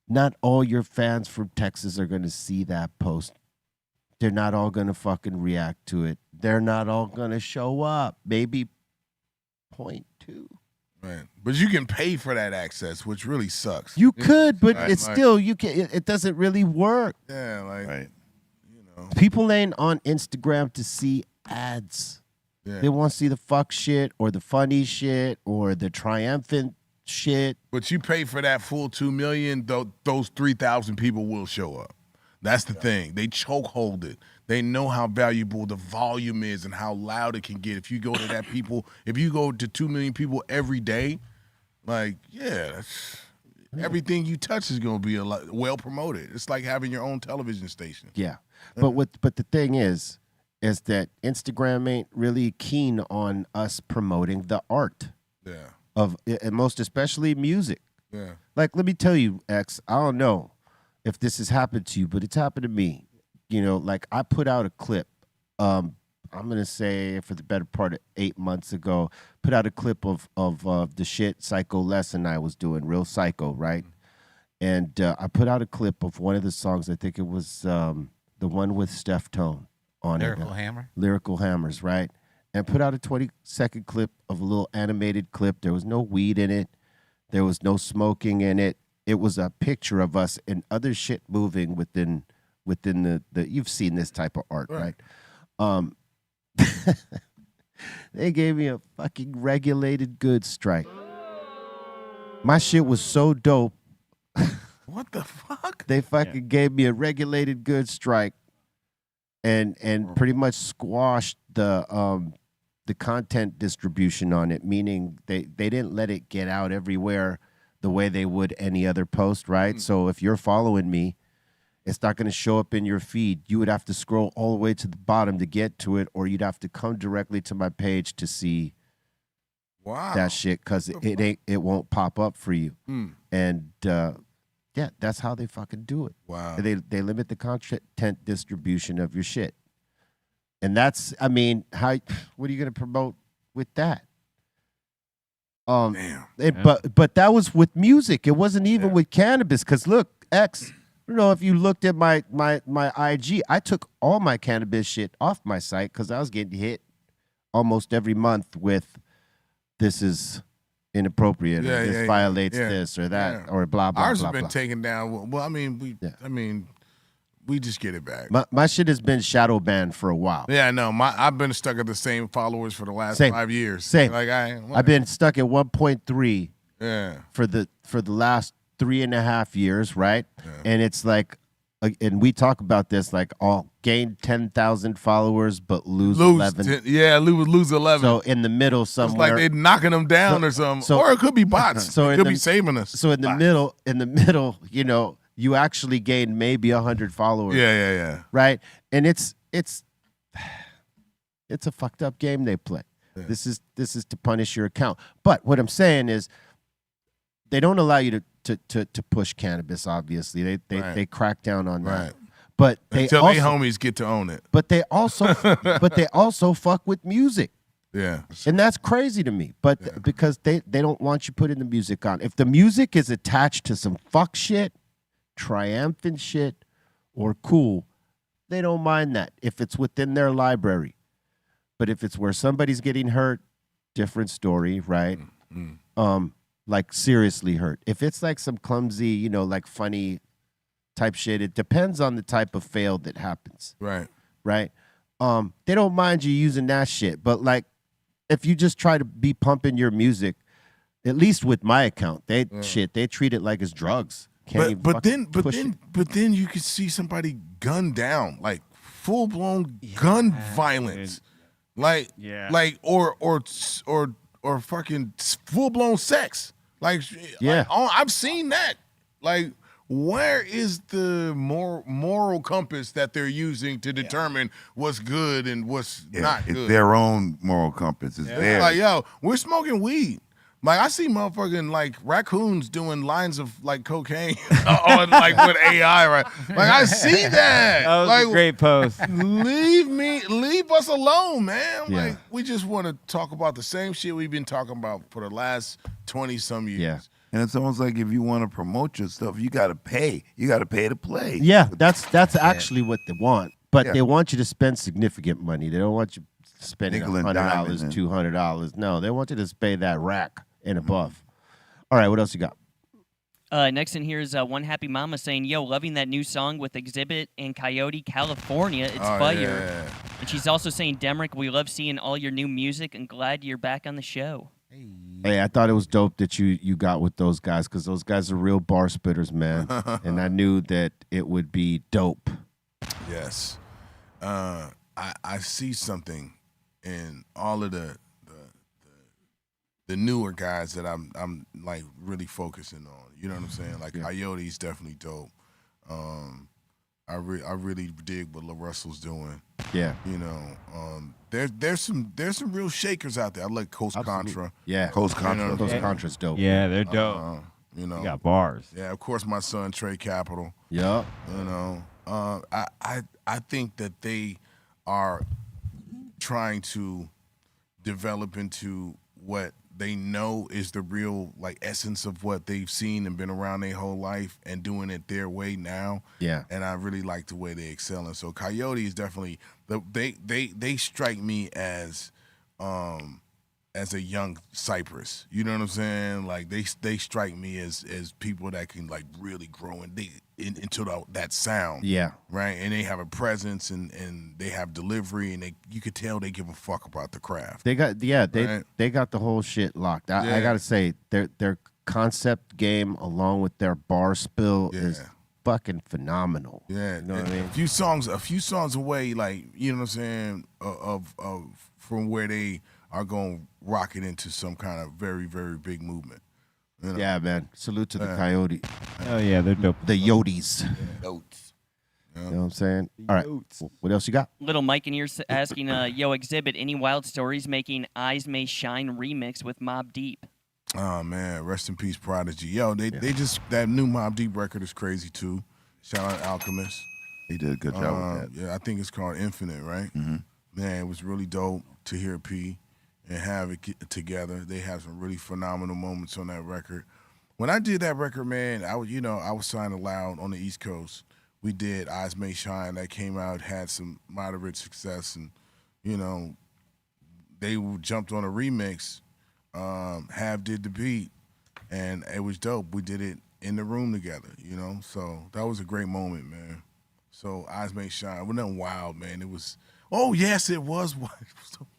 Not all your fans from Texas are gonna see that post. They're not all gonna fucking react to it. They're not all gonna show up. Maybe 0.2. Right. But you can pay for that access, which really sucks. You could, but Right, it's still you can. It doesn't really work. Yeah, like People ain't on Instagram to see ads. Yeah. They want to see the fuck shit or the funny shit or the triumphant shit. But you pay for that full 2 million, those 3,000 people will show up. That's the thing. They chokehold it. They know how valuable the volume is and how loud it can get. If you go to if you go to 2 million people every day, everything you touch is going to be well promoted. It's like having your own television station. Yeah. But the thing is that Instagram ain't really keen on us promoting the art. Yeah. And most especially music. Yeah. Like, let me tell you, X, I don't know if this has happened to you, but it's happened to me. Like I put out a clip, I'm going to say for the better part of 8 months ago, put out a clip of the shit Psycho Les and I was doing, Real Psycho, right? And I put out a clip of one of the songs, I think it was the one with Steph Tone on Lyrical it. Hammer? Lyrical Hammers, right? And put out a 20-second clip of a little animated clip. There was no weed in it. There was no smoking in it. It was a picture of us and other shit moving within the you've seen this type of art, right? They gave me a fucking regulated goods strike. My shit was so dope. What the fuck? They fucking gave me a regulated goods strike and pretty much squashed the content distribution on it, meaning they didn't let it get out everywhere the way they would any other post, right? So if you're following me, it's not going to show up in your feed. You would have to scroll all the way to the bottom to get to it, or you'd have to come directly to my page to see that shit because it won't pop up for you. And that's how they fucking do it. Wow. They limit the content distribution of your shit. And that's, what are you going to promote with that? But that was with music. It wasn't even with cannabis. Because look, X, I don't know if you looked at my IG. I took all my cannabis shit off my site because I was getting hit almost every month with this is inappropriate, or this violates this or that, or blah blah. Ours blah, has been blah. taken down. Well, we just get it back. My shit has been shadow banned for a while. Yeah, no, I've been stuck at the same followers for the last 5 years. Same. Like I've been stuck at 1.3 for the last 3.5 years, right? And it's like, and we talk about this, like, gain 10,000 followers but lose 11. Lose 11. So in the middle It's somewhere, like they're knocking them down or something, or it could be bots. So it could be saving us. So in the middle, you know, you actually gain maybe 100 followers. Yeah. Right, and it's a fucked up game they play. Yeah. This is to punish your account. But what I'm saying is, they don't allow you to push cannabis. Obviously, they crack down on that. But they Until also, they homies get to own it. But they also fuck with music. Yeah. And that's crazy to me. But because they don't want you putting the music on. If the music is attached to some fuck shit, triumphant shit, or cool, they don't mind that if it's within their library. But if it's where somebody's getting hurt, different story, right? Like seriously hurt. If it's like some clumsy, you know, like funny type shit, it depends on the type of fail that happens. Right. They don't mind you using that shit. But like, if you just try to be pumping your music, at least with my account, they treat it like it's drugs. But then you could see somebody gunned down, like full blown gun violence, like or fucking full blown sex, like I've seen that. Like, where is the moral compass that they're using to determine what's good and what's not good? It's their own moral compass. It's theirs. Like, yo, we're smoking weed. Like, I see motherfucking like raccoons doing lines of like cocaine on like with AI, right? Like, I see that. That was like, a great post. Leave us alone, man. Yeah. Like, we just want to talk about the same shit we've been talking about for the last 20-some years. Yeah. And it's almost like if you want to promote your stuff, you got to pay. You got to pay to play. Yeah, that's actually what they want. But they want you to spend significant money. They don't want you spending Nickel and $100, diamond, $200. No, they want you to pay that rack and above. All right, what else you got? Next in here is One Happy Mama saying, yo, loving that new song with Xzibit and Coyote, California. It's fire. Yeah. And she's also saying, Demrick, we love seeing all your new music and glad you're back on the show. Hey, I thought it was dope that you got with those guys, because those guys are real bar spitters, man. And I knew that it would be dope. Yes. I see something in all of the newer guys that I'm like really focusing on. You know what I'm saying? Like, Coyote's definitely dope. I really dig what La Russell's doing. Yeah. You know, there's some real shakers out there. I like Coast Contra. Yeah. Coast Contra. You know, Coast Contra's dope. Yeah, they're dope. You know, You got bars. yeah, of course, my son Trey Capital. Yeah. You know, I think that they are trying to develop into what they know is the real like essence of what they've seen and been around their whole life, and doing it their way now. Yeah. And I really like the way they excel. And so Coyote is definitely they strike me as a young Cypress. You know what I'm saying? Like, they strike me as people that can like really grow into that sound. Yeah. Right. And they have a presence and they have delivery, and you could tell they give a fuck about the craft. They got Right. they got the whole shit locked. I gotta say, their concept game along with their bar spill is fucking phenomenal. Yeah, you know what I mean? A few songs away, like, you know what I'm saying, of from where they are going to rocket into some kind of very, very big movement. You know? Yeah, man. Salute to the Coyote. Oh yeah, they're dope. The Yotes. Notes. You know what I'm saying? All right. What else you got? Little Mike in here asking, yo, Xzibit, any wild stories making Eyes May Shine remix with Mobb Deep? Oh, man. Rest in peace, Prodigy. Yo, they just, that new Mobb Deep record is crazy, too. Shout out Alchemist. He did a good job with that. Yeah, I think it's called Infinite, right? Mm-hmm. Man, it was really dope to hear P and have it get together. They had some really phenomenal moments on that record. When I did that record, man, I was signing loud on the East Coast. We did Eyes May Shine. That came out, had some moderate success, and, you know, they jumped on a remix. Have did the beat, and it was dope. We did it in the room together, you know? So that was a great moment, man. So Eyes May Shine. It was nothing wild, man. It was, oh, yes, it was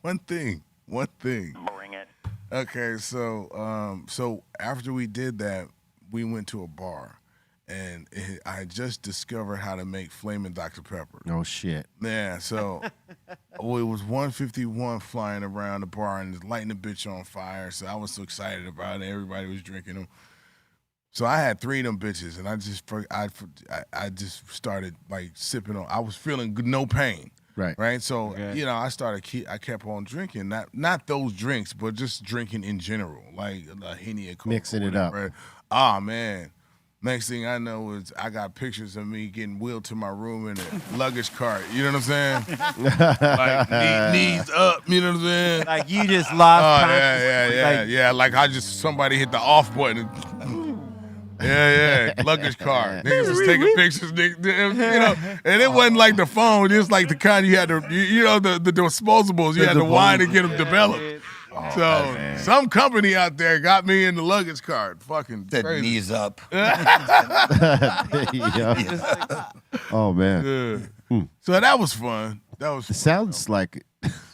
one thing. Bring it. Okay, so after we did that, we went to a bar, and I had just discovered how to make flaming Dr. Pepper. Oh shit. Yeah, so it was 151 flying around the bar and lighting the bitch on fire. So I was so excited about it. Everybody was drinking them. So I had 3 of them bitches, and I just started like sipping on. I was feeling no pain. Right. So I kept on drinking, not those drinks, but just drinking in general, like Henny and Coke, mixing it up. Right? Ah man. Next thing I know is I got pictures of me getting wheeled to my room in a luggage cart. You know what I'm saying? Like knees up. You know what I'm saying? Like you just lost. Yeah. Like somebody hit the off button. Yeah, luggage cart. Niggas was taking pictures, and it wasn't like the phone, just like the kind you had to, the disposables, you had to wind to get them developed. Some company out there got me in the luggage cart. Fucking crazy. Knees up. Oh man. Yeah. So that was fun. It sounds like it.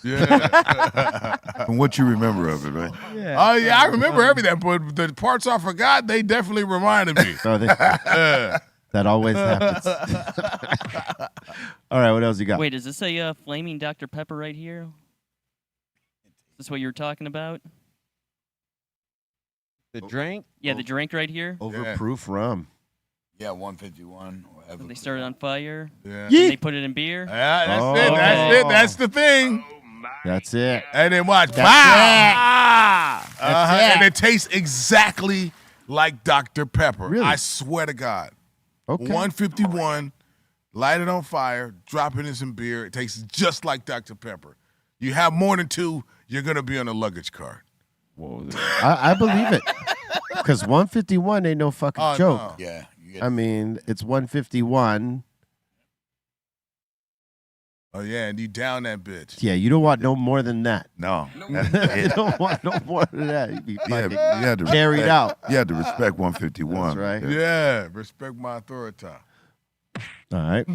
Yeah. From what you remember of it, right? Yeah. Oh yeah, I remember everything, but the parts I forgot, they definitely reminded me. That always happens. All right, what else you got? Wait, does this say flaming Dr. Pepper right here? Is this what you were talking about? The drink? Yeah, the drink right here. Overproof rum. Yeah, 151. Whatever. They started on fire. Yeah. And they put it in beer. Yeah, that's it. That's it. That's the thing. That's it. And then watch. That's And it tastes exactly like Dr. Pepper. Really? I swear to God. Okay. 151, light it on fire, drop it in some beer. It tastes just like Dr. Pepper. You have more than 2, you're going to be on a luggage cart. Whoa. I believe it. Because 151 ain't no fucking joke. No. Yeah. I mean, it's 151. Oh, yeah, and you down that bitch. Yeah, you don't want no more than that. No. You don't want no more than that. You'd be fucking you had to carried respect, out. You had to respect 151. That's right. Yeah, respect my authority. All right.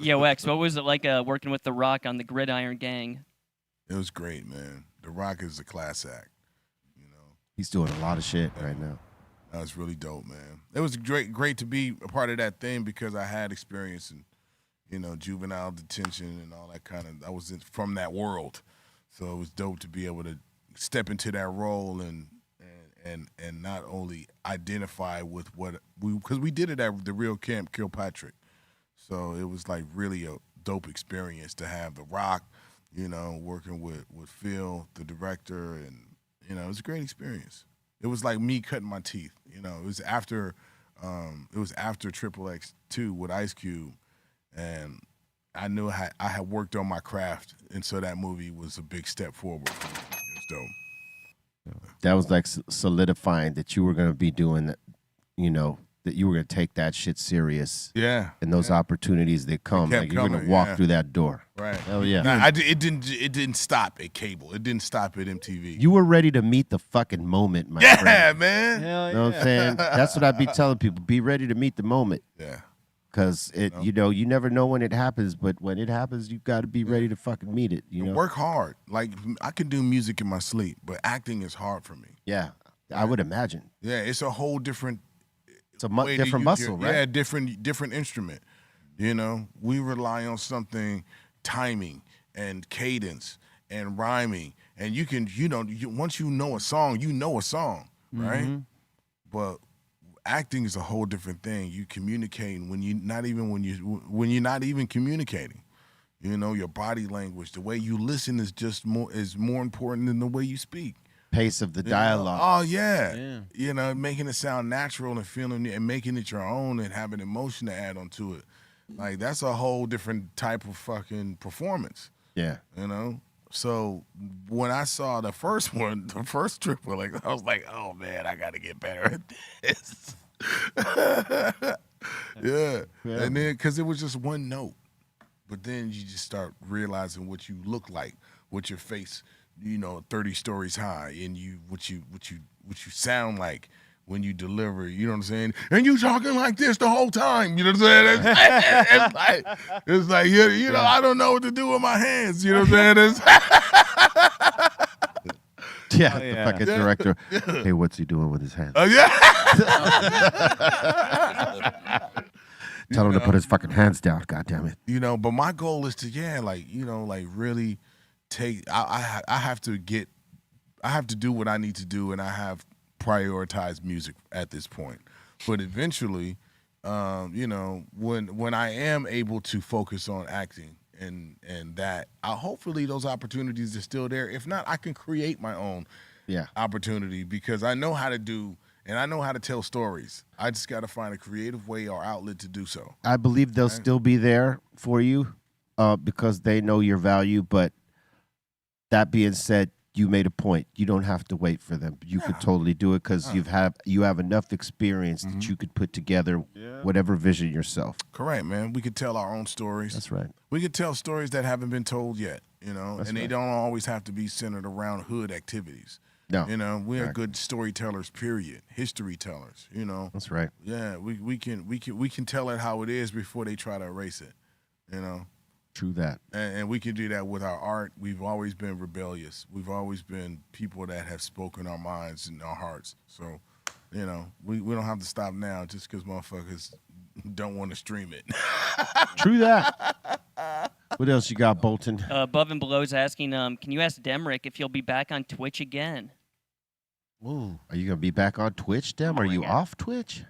Yo, X, what was it like working with The Rock on the Gridiron Gang? It was great, man. The Rock is a class act. He's doing a lot of shit right now. That was really dope, man. It was great to be a part of that thing because I had experience in, juvenile detention and all that kind of. I was from that world, so it was dope to be able to step into that role and not only identify with because we did it at the real Camp Kilpatrick, so it was like really a dope experience to have The Rock, working with Phil, the director, and it was a great experience. It was like me cutting my teeth. It was after Triple X2 with Ice Cube, and I knew I had worked on my craft, and so that movie was a big step forward for me. It was dope. That was like solidifying that you were going to be doing that, that you were going to take that shit serious. Yeah. And those opportunities that come, kept like you're going coming, to walk yeah. through that door. Right. Hell yeah. Nah, it didn't stop at cable. It didn't stop at MTV. You were ready to meet the fucking moment, my yeah, friend. man. Hell You know what I'm saying? That's what I'd be telling people. Be ready to meet the moment. Yeah. Because you never know when it happens, but when it happens, you got to be ready to fucking meet it. You know? Work hard. Like I can do music in my sleep, but acting is hard for me. Yeah, I would imagine. Yeah, it's a whole different. It's a way to different use muscle, right? Yeah, different instrument. We rely on something, timing and cadence and rhyming, and you can, once you know a song, right? Mm-hmm. But acting is a whole different thing. You communicating when you're not even communicating. Your body language, the way you listen is more important than the way you speak. Pace of the dialogue. Oh yeah. Making it sound natural and feeling it and making it your own and having emotion to add onto it. Like that's a whole different type of fucking performance. Yeah. So when I saw the first Triple X, I was like, oh man, I gotta get better at this. yeah. And then because it was just one note. But then you just start realizing what you look like, what your face 30 stories high, and what you sound like when you deliver, you know what I'm saying? And you talking like this the whole time, you know what I'm saying? It's like I don't know what to do with my hands, you know what I'm saying? Yeah, Oh, the yeah. fucking director. Hey, what's he doing with his hands? Yeah. Tell him to put his fucking hands down. God damn it. You know, but my goal is to really take. I have to do what I need to do, and I have prioritized music at this point. But eventually, when I am able to focus on acting and that, hopefully those opportunities are still there. If not, I can create my own opportunity because I know how to do. And I know how to tell stories. I just got to find a creative way or outlet to do so. I believe they'll still be there for you because they know your value. But that being said, you made a point. You don't have to wait for them. You could totally do it because you have enough experience that you could put together whatever vision yourself. Correct, man. We could tell our own stories. That's right. We could tell stories that haven't been told yet, That's and they right. don't always have to be centered around hood activities. No. We are Exactly. good storytellers, period. History tellers, That's right. Yeah, we can tell it how it is before they try to erase it, True that. And we can do that with our art. We've always been rebellious. We've always been people that have spoken our minds and our hearts. So, we don't have to stop now just because motherfuckers don't want to stream it. True that. What else you got, Bolton? Above and Below's asking, can you ask Demrick if he'll be back on Twitch again? Ooh. Are you going to be back on Twitch, Dem? Are you off Twitch?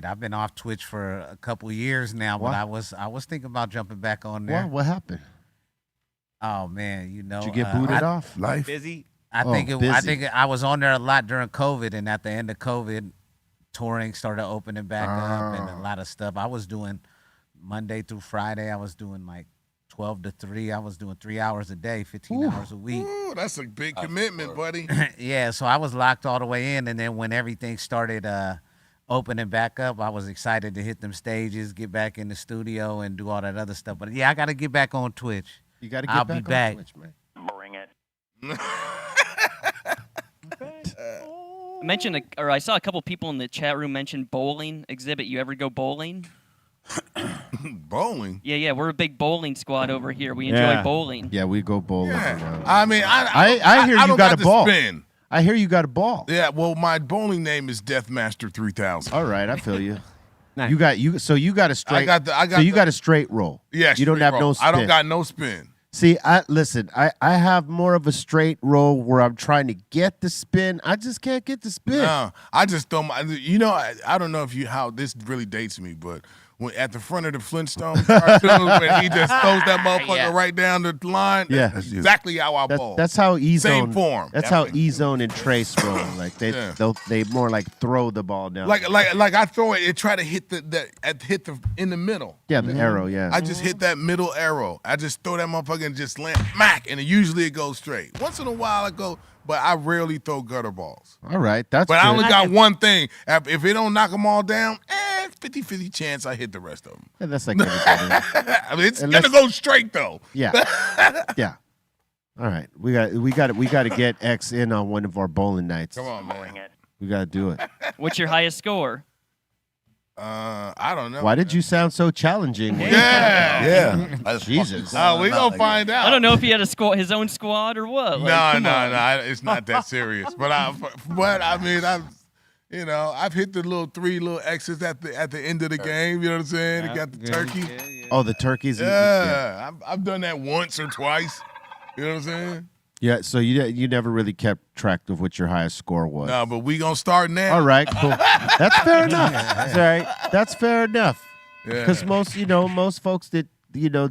I've been off Twitch for a couple years now, What? but I was thinking about jumping back on there. What happened? Oh man, Did you get booted off? Life. Busy. I think busy. I was on there a lot during COVID, and at the end of COVID, touring started opening back up, and a lot of stuff. I was doing Monday through Friday. I was doing like 12 to 3. I was doing 3 hours a day, 15 hours a week. Ooh, that's a big commitment, buddy. Yeah, so I was locked all the way in, and then when everything started opening back up, I was excited to hit them stages, get back in the studio, and do all that other stuff. But yeah, I got to get back on Twitch. You got to get I'll back be back. on Twitch, man. Bring it. I saw a couple people in the chat room mention bowling. Xzibit, you ever go bowling? Bowling? Yeah, we're a big bowling squad over here. We enjoy bowling. Yeah, we go bowling. I mean, I hear I you don't got a to ball. spin. I hear you got a ball. Yeah, well, my bowling name is Deathmaster 3000. All right, I feel you. Nice. You got a straight. You got a straight roll. Yeah, you don't straight have roll. no spin. I don't got no spin. See, I have more of a straight roll where I'm trying to get the spin. I just can't get the spin. No, I just don't. I don't know how this really dates me, but when at the front of the Flintstones cartoon, when he just throws that motherfucker right down the line, Yeah. that's exactly how I bowl. That's how E-Zone. Same form. That's how E-Zone and Trace roll. Like they more like throw the ball down. Like I throw it and try to hit the in the middle. Yeah, the arrow. Yeah. I just hit that middle arrow. I just throw that motherfucker and just land smack, and usually it goes straight. Once in a while I go, but I rarely throw gutter balls. All right, that's. But good. I only got one thing. If it don't knock them all down, 50-50 chance I hit the rest of them. Yeah, that's like everybody. I mean, it's gonna go straight though. Yeah. Yeah. All right, we got to get X in on one of our bowling nights. Come on, man. We got to do it. What's your highest score? I don't know. Why did you sound so challenging? Yeah. Jesus. Oh, we gonna find out. I don't know if he had his own squad or what. Like, No. It's not that serious. But I mean, I've hit the three little X's at the end of the game. You know what I'm saying? You got the turkey. Oh, the turkeys. Yeah. I've done that once or twice. You know what I'm saying? Yeah. So you never really kept track of what your highest score was. No, but we gonna start now. All right. Cool. That's fair enough. That's all right. That's fair enough. Because most folks that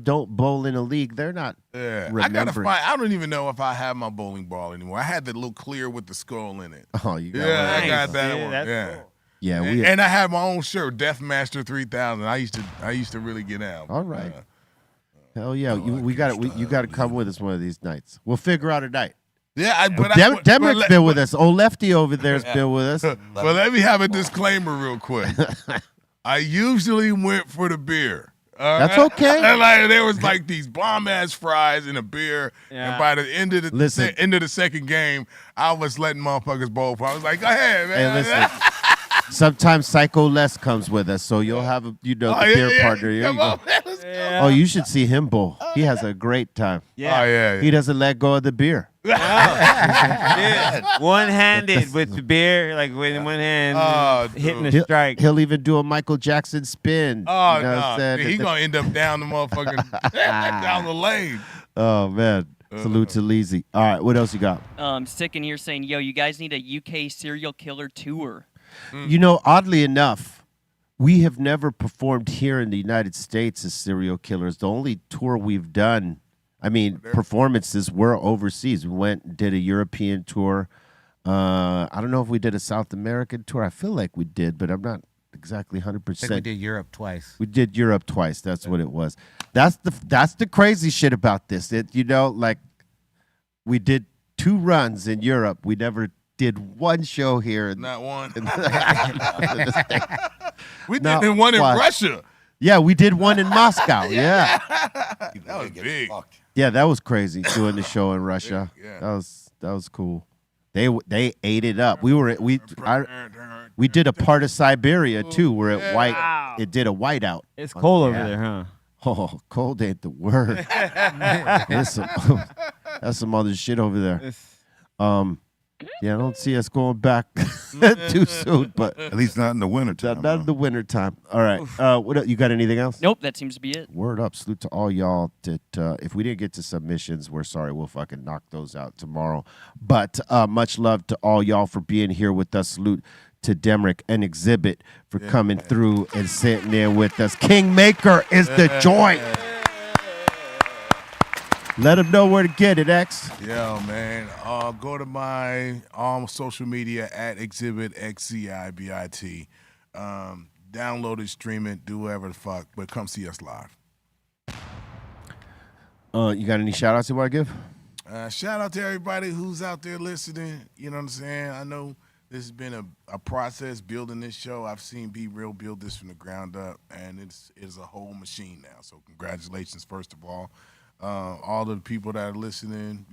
don't bowl in a league, they're not. Yeah, remembering. I gotta find. I don't even know if I have my bowling ball anymore. I had the little clear with the skull in it. Oh, you got yeah, one. I got that Yeah, one. that's Yeah, cool. Yeah. and I had my own shirt, Deathmaster 3000. I used to really get out. All right. Hell yeah. You got to come with us one of these nights. We'll figure out a night. Yeah, Demrick's been with us. Old Lefty over there's been with us. But let me have a disclaimer real quick. I usually went for the beer. That's okay. And there was these bomb ass fries and a beer, and by the end of the second game, I was letting motherfuckers bowl. I was like, go ahead, man. Hey, listen. Sometimes Psycho Les comes with us, so you'll have the beer partner. Here Come you go. on, man, let's go. Oh, you should see him bowl. He has a great time. Yeah. Oh, yeah. He doesn't let go of the beer. One-handed with the beer, like with one hand hitting a strike. He'll even do a Michael Jackson spin. Oh, you know what I'm no. saying? He's going to end up down the motherfucking down the lane. Oh, man. Salute to Leezy. All right, what else you got? Sick in here saying, yo, you guys need a UK serial killer tour. You know, oddly enough, we have never performed here in the United States as serial killers. The only tour we've done, I mean, performances were overseas. We went and did a European tour. I don't know if we did a South American tour. I feel like we did, but I'm not exactly 100%. I think we did Europe twice. We did Europe twice. That's what it was. That's the crazy shit about this. Like we did 2 runs in Europe. We never did one show here. Not one. We Not did one in one. Russia. Yeah, we did one in Moscow. Yeah. That was big. Yeah, that was crazy doing the show in Russia. Yeah. That was cool. They ate it up. We did a part of Siberia too, where it did a whiteout. It's cold over there, huh? Oh, cold ain't the word. That's some other shit over there. Yeah, I don't see us going back too soon, but At least not in the wintertime. not in the winter time. All right. What else? You got anything else? Nope, that seems to be it. Word up. Salute to all y'all that if we didn't get to submissions, we're sorry. We'll fucking knock those out tomorrow. But much love to all y'all for being here with us. Salute to Demrick and Xzibit for coming through and sitting there with us. Kingmaker is the joint. Let them know where to get it, X. Yeah, man. Go to my social media at Xzibit, Xzibit. Download it, stream it, do whatever the fuck, but come see us live. You got any shout outs you want to give? Shout out to everybody who's out there listening. You know what I'm saying? I know this has been a process building this show. I've seen Be Real build this from the ground up, and it's a whole machine now. So congratulations, first of all. All the people that are listening,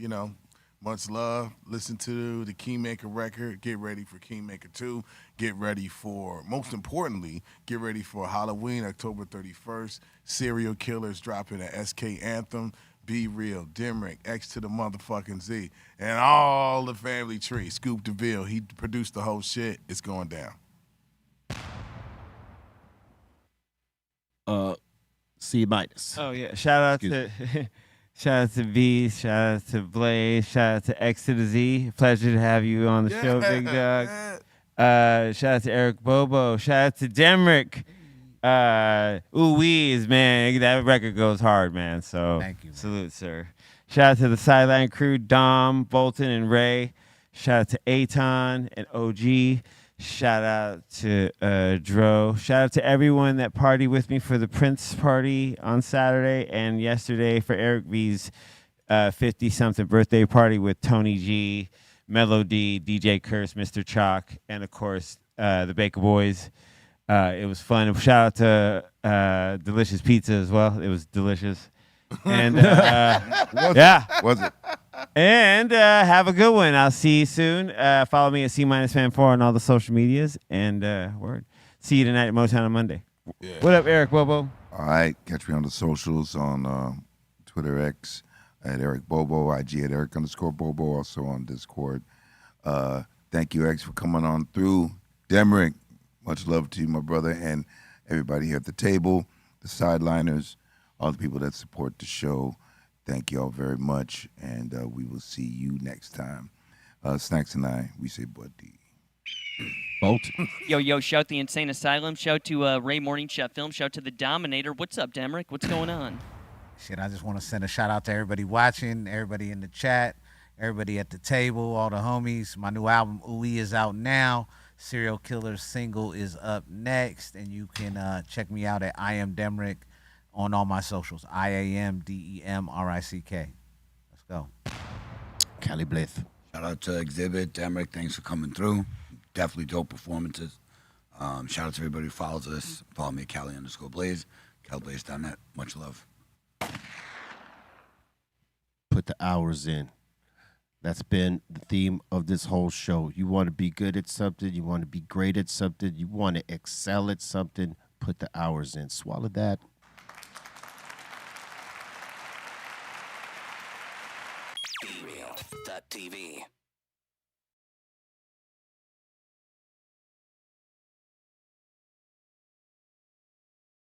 much love. Listen to the Kingmaker record. Get ready for Kingmaker 2. Get ready for, most importantly, get ready for Halloween, October 31st. Serial Killers dropping an SK anthem. Be Real, Demrick, X to the motherfucking Z, and all the family tree. Scoop DeVille, he produced the whole shit. It's going down. C minus. Oh yeah! Shout out to V, shout out to Blaze, shout out to X to the Z. Pleasure to have you on the show, Big Dog. Shout out to Eric Bobo. Shout out to Demrick. Ooh-wees, man. That record goes hard, man. So Thank you, man. Salute, sir. Shout out to the Sideline crew, Dom, Bolton, and Ray. Shout out to Aton and OG. Shout out to Dro. Shout out to everyone that partied with me for the Prince party on Saturday and yesterday for Eric V's 50-something birthday party with Tony G, Melody, DJ Curse, Mr. Chalk, and, of course, the Baker Boys. It was fun. Shout out to Delicious Pizza as well. It was delicious. And Was it? And have a good one. I'll see you soon. Follow me at C-Fan4 on all the social medias. And word. See you tonight at Motown on Monday. Yeah. What up, Eric Bobo? All right. Catch me on the socials on Twitter X at Eric Bobo, IG at Eric_Bobo, also on Discord. Thank you, X, for coming on through. Demrick, much love to you, my brother, and everybody here at the table, the sideliners, all the people that support the show. Thank you all very much, and we will see you next time. Snacks and I, we say buddy. Bolton. Yo, shout the Insane Asylum. Shout to Ray Morning Shot Film. Shout to the Dominator. What's up, Demrick? What's going on? Shit, I just want to send a shout out to everybody watching, everybody in the chat, everybody at the table, all the homies. My new album, Ooey, is out now. Serial Killer single is up next, and you can check me out at I Am Demrick on all my socials. IAMDEMRICK. Let's go. Cali Blith. Shout out to Xzibit, Demrick. Thanks for coming through. Definitely dope performances. Shout out to everybody who follows us. Follow me at Cali_Blaze. CaliBlaze.net. Much love. Put the hours in. That's been the theme of this whole show. You want to be good at something. You want to be great at something. You want to excel at something. Put the hours in. Swallow that. BeReal.tv.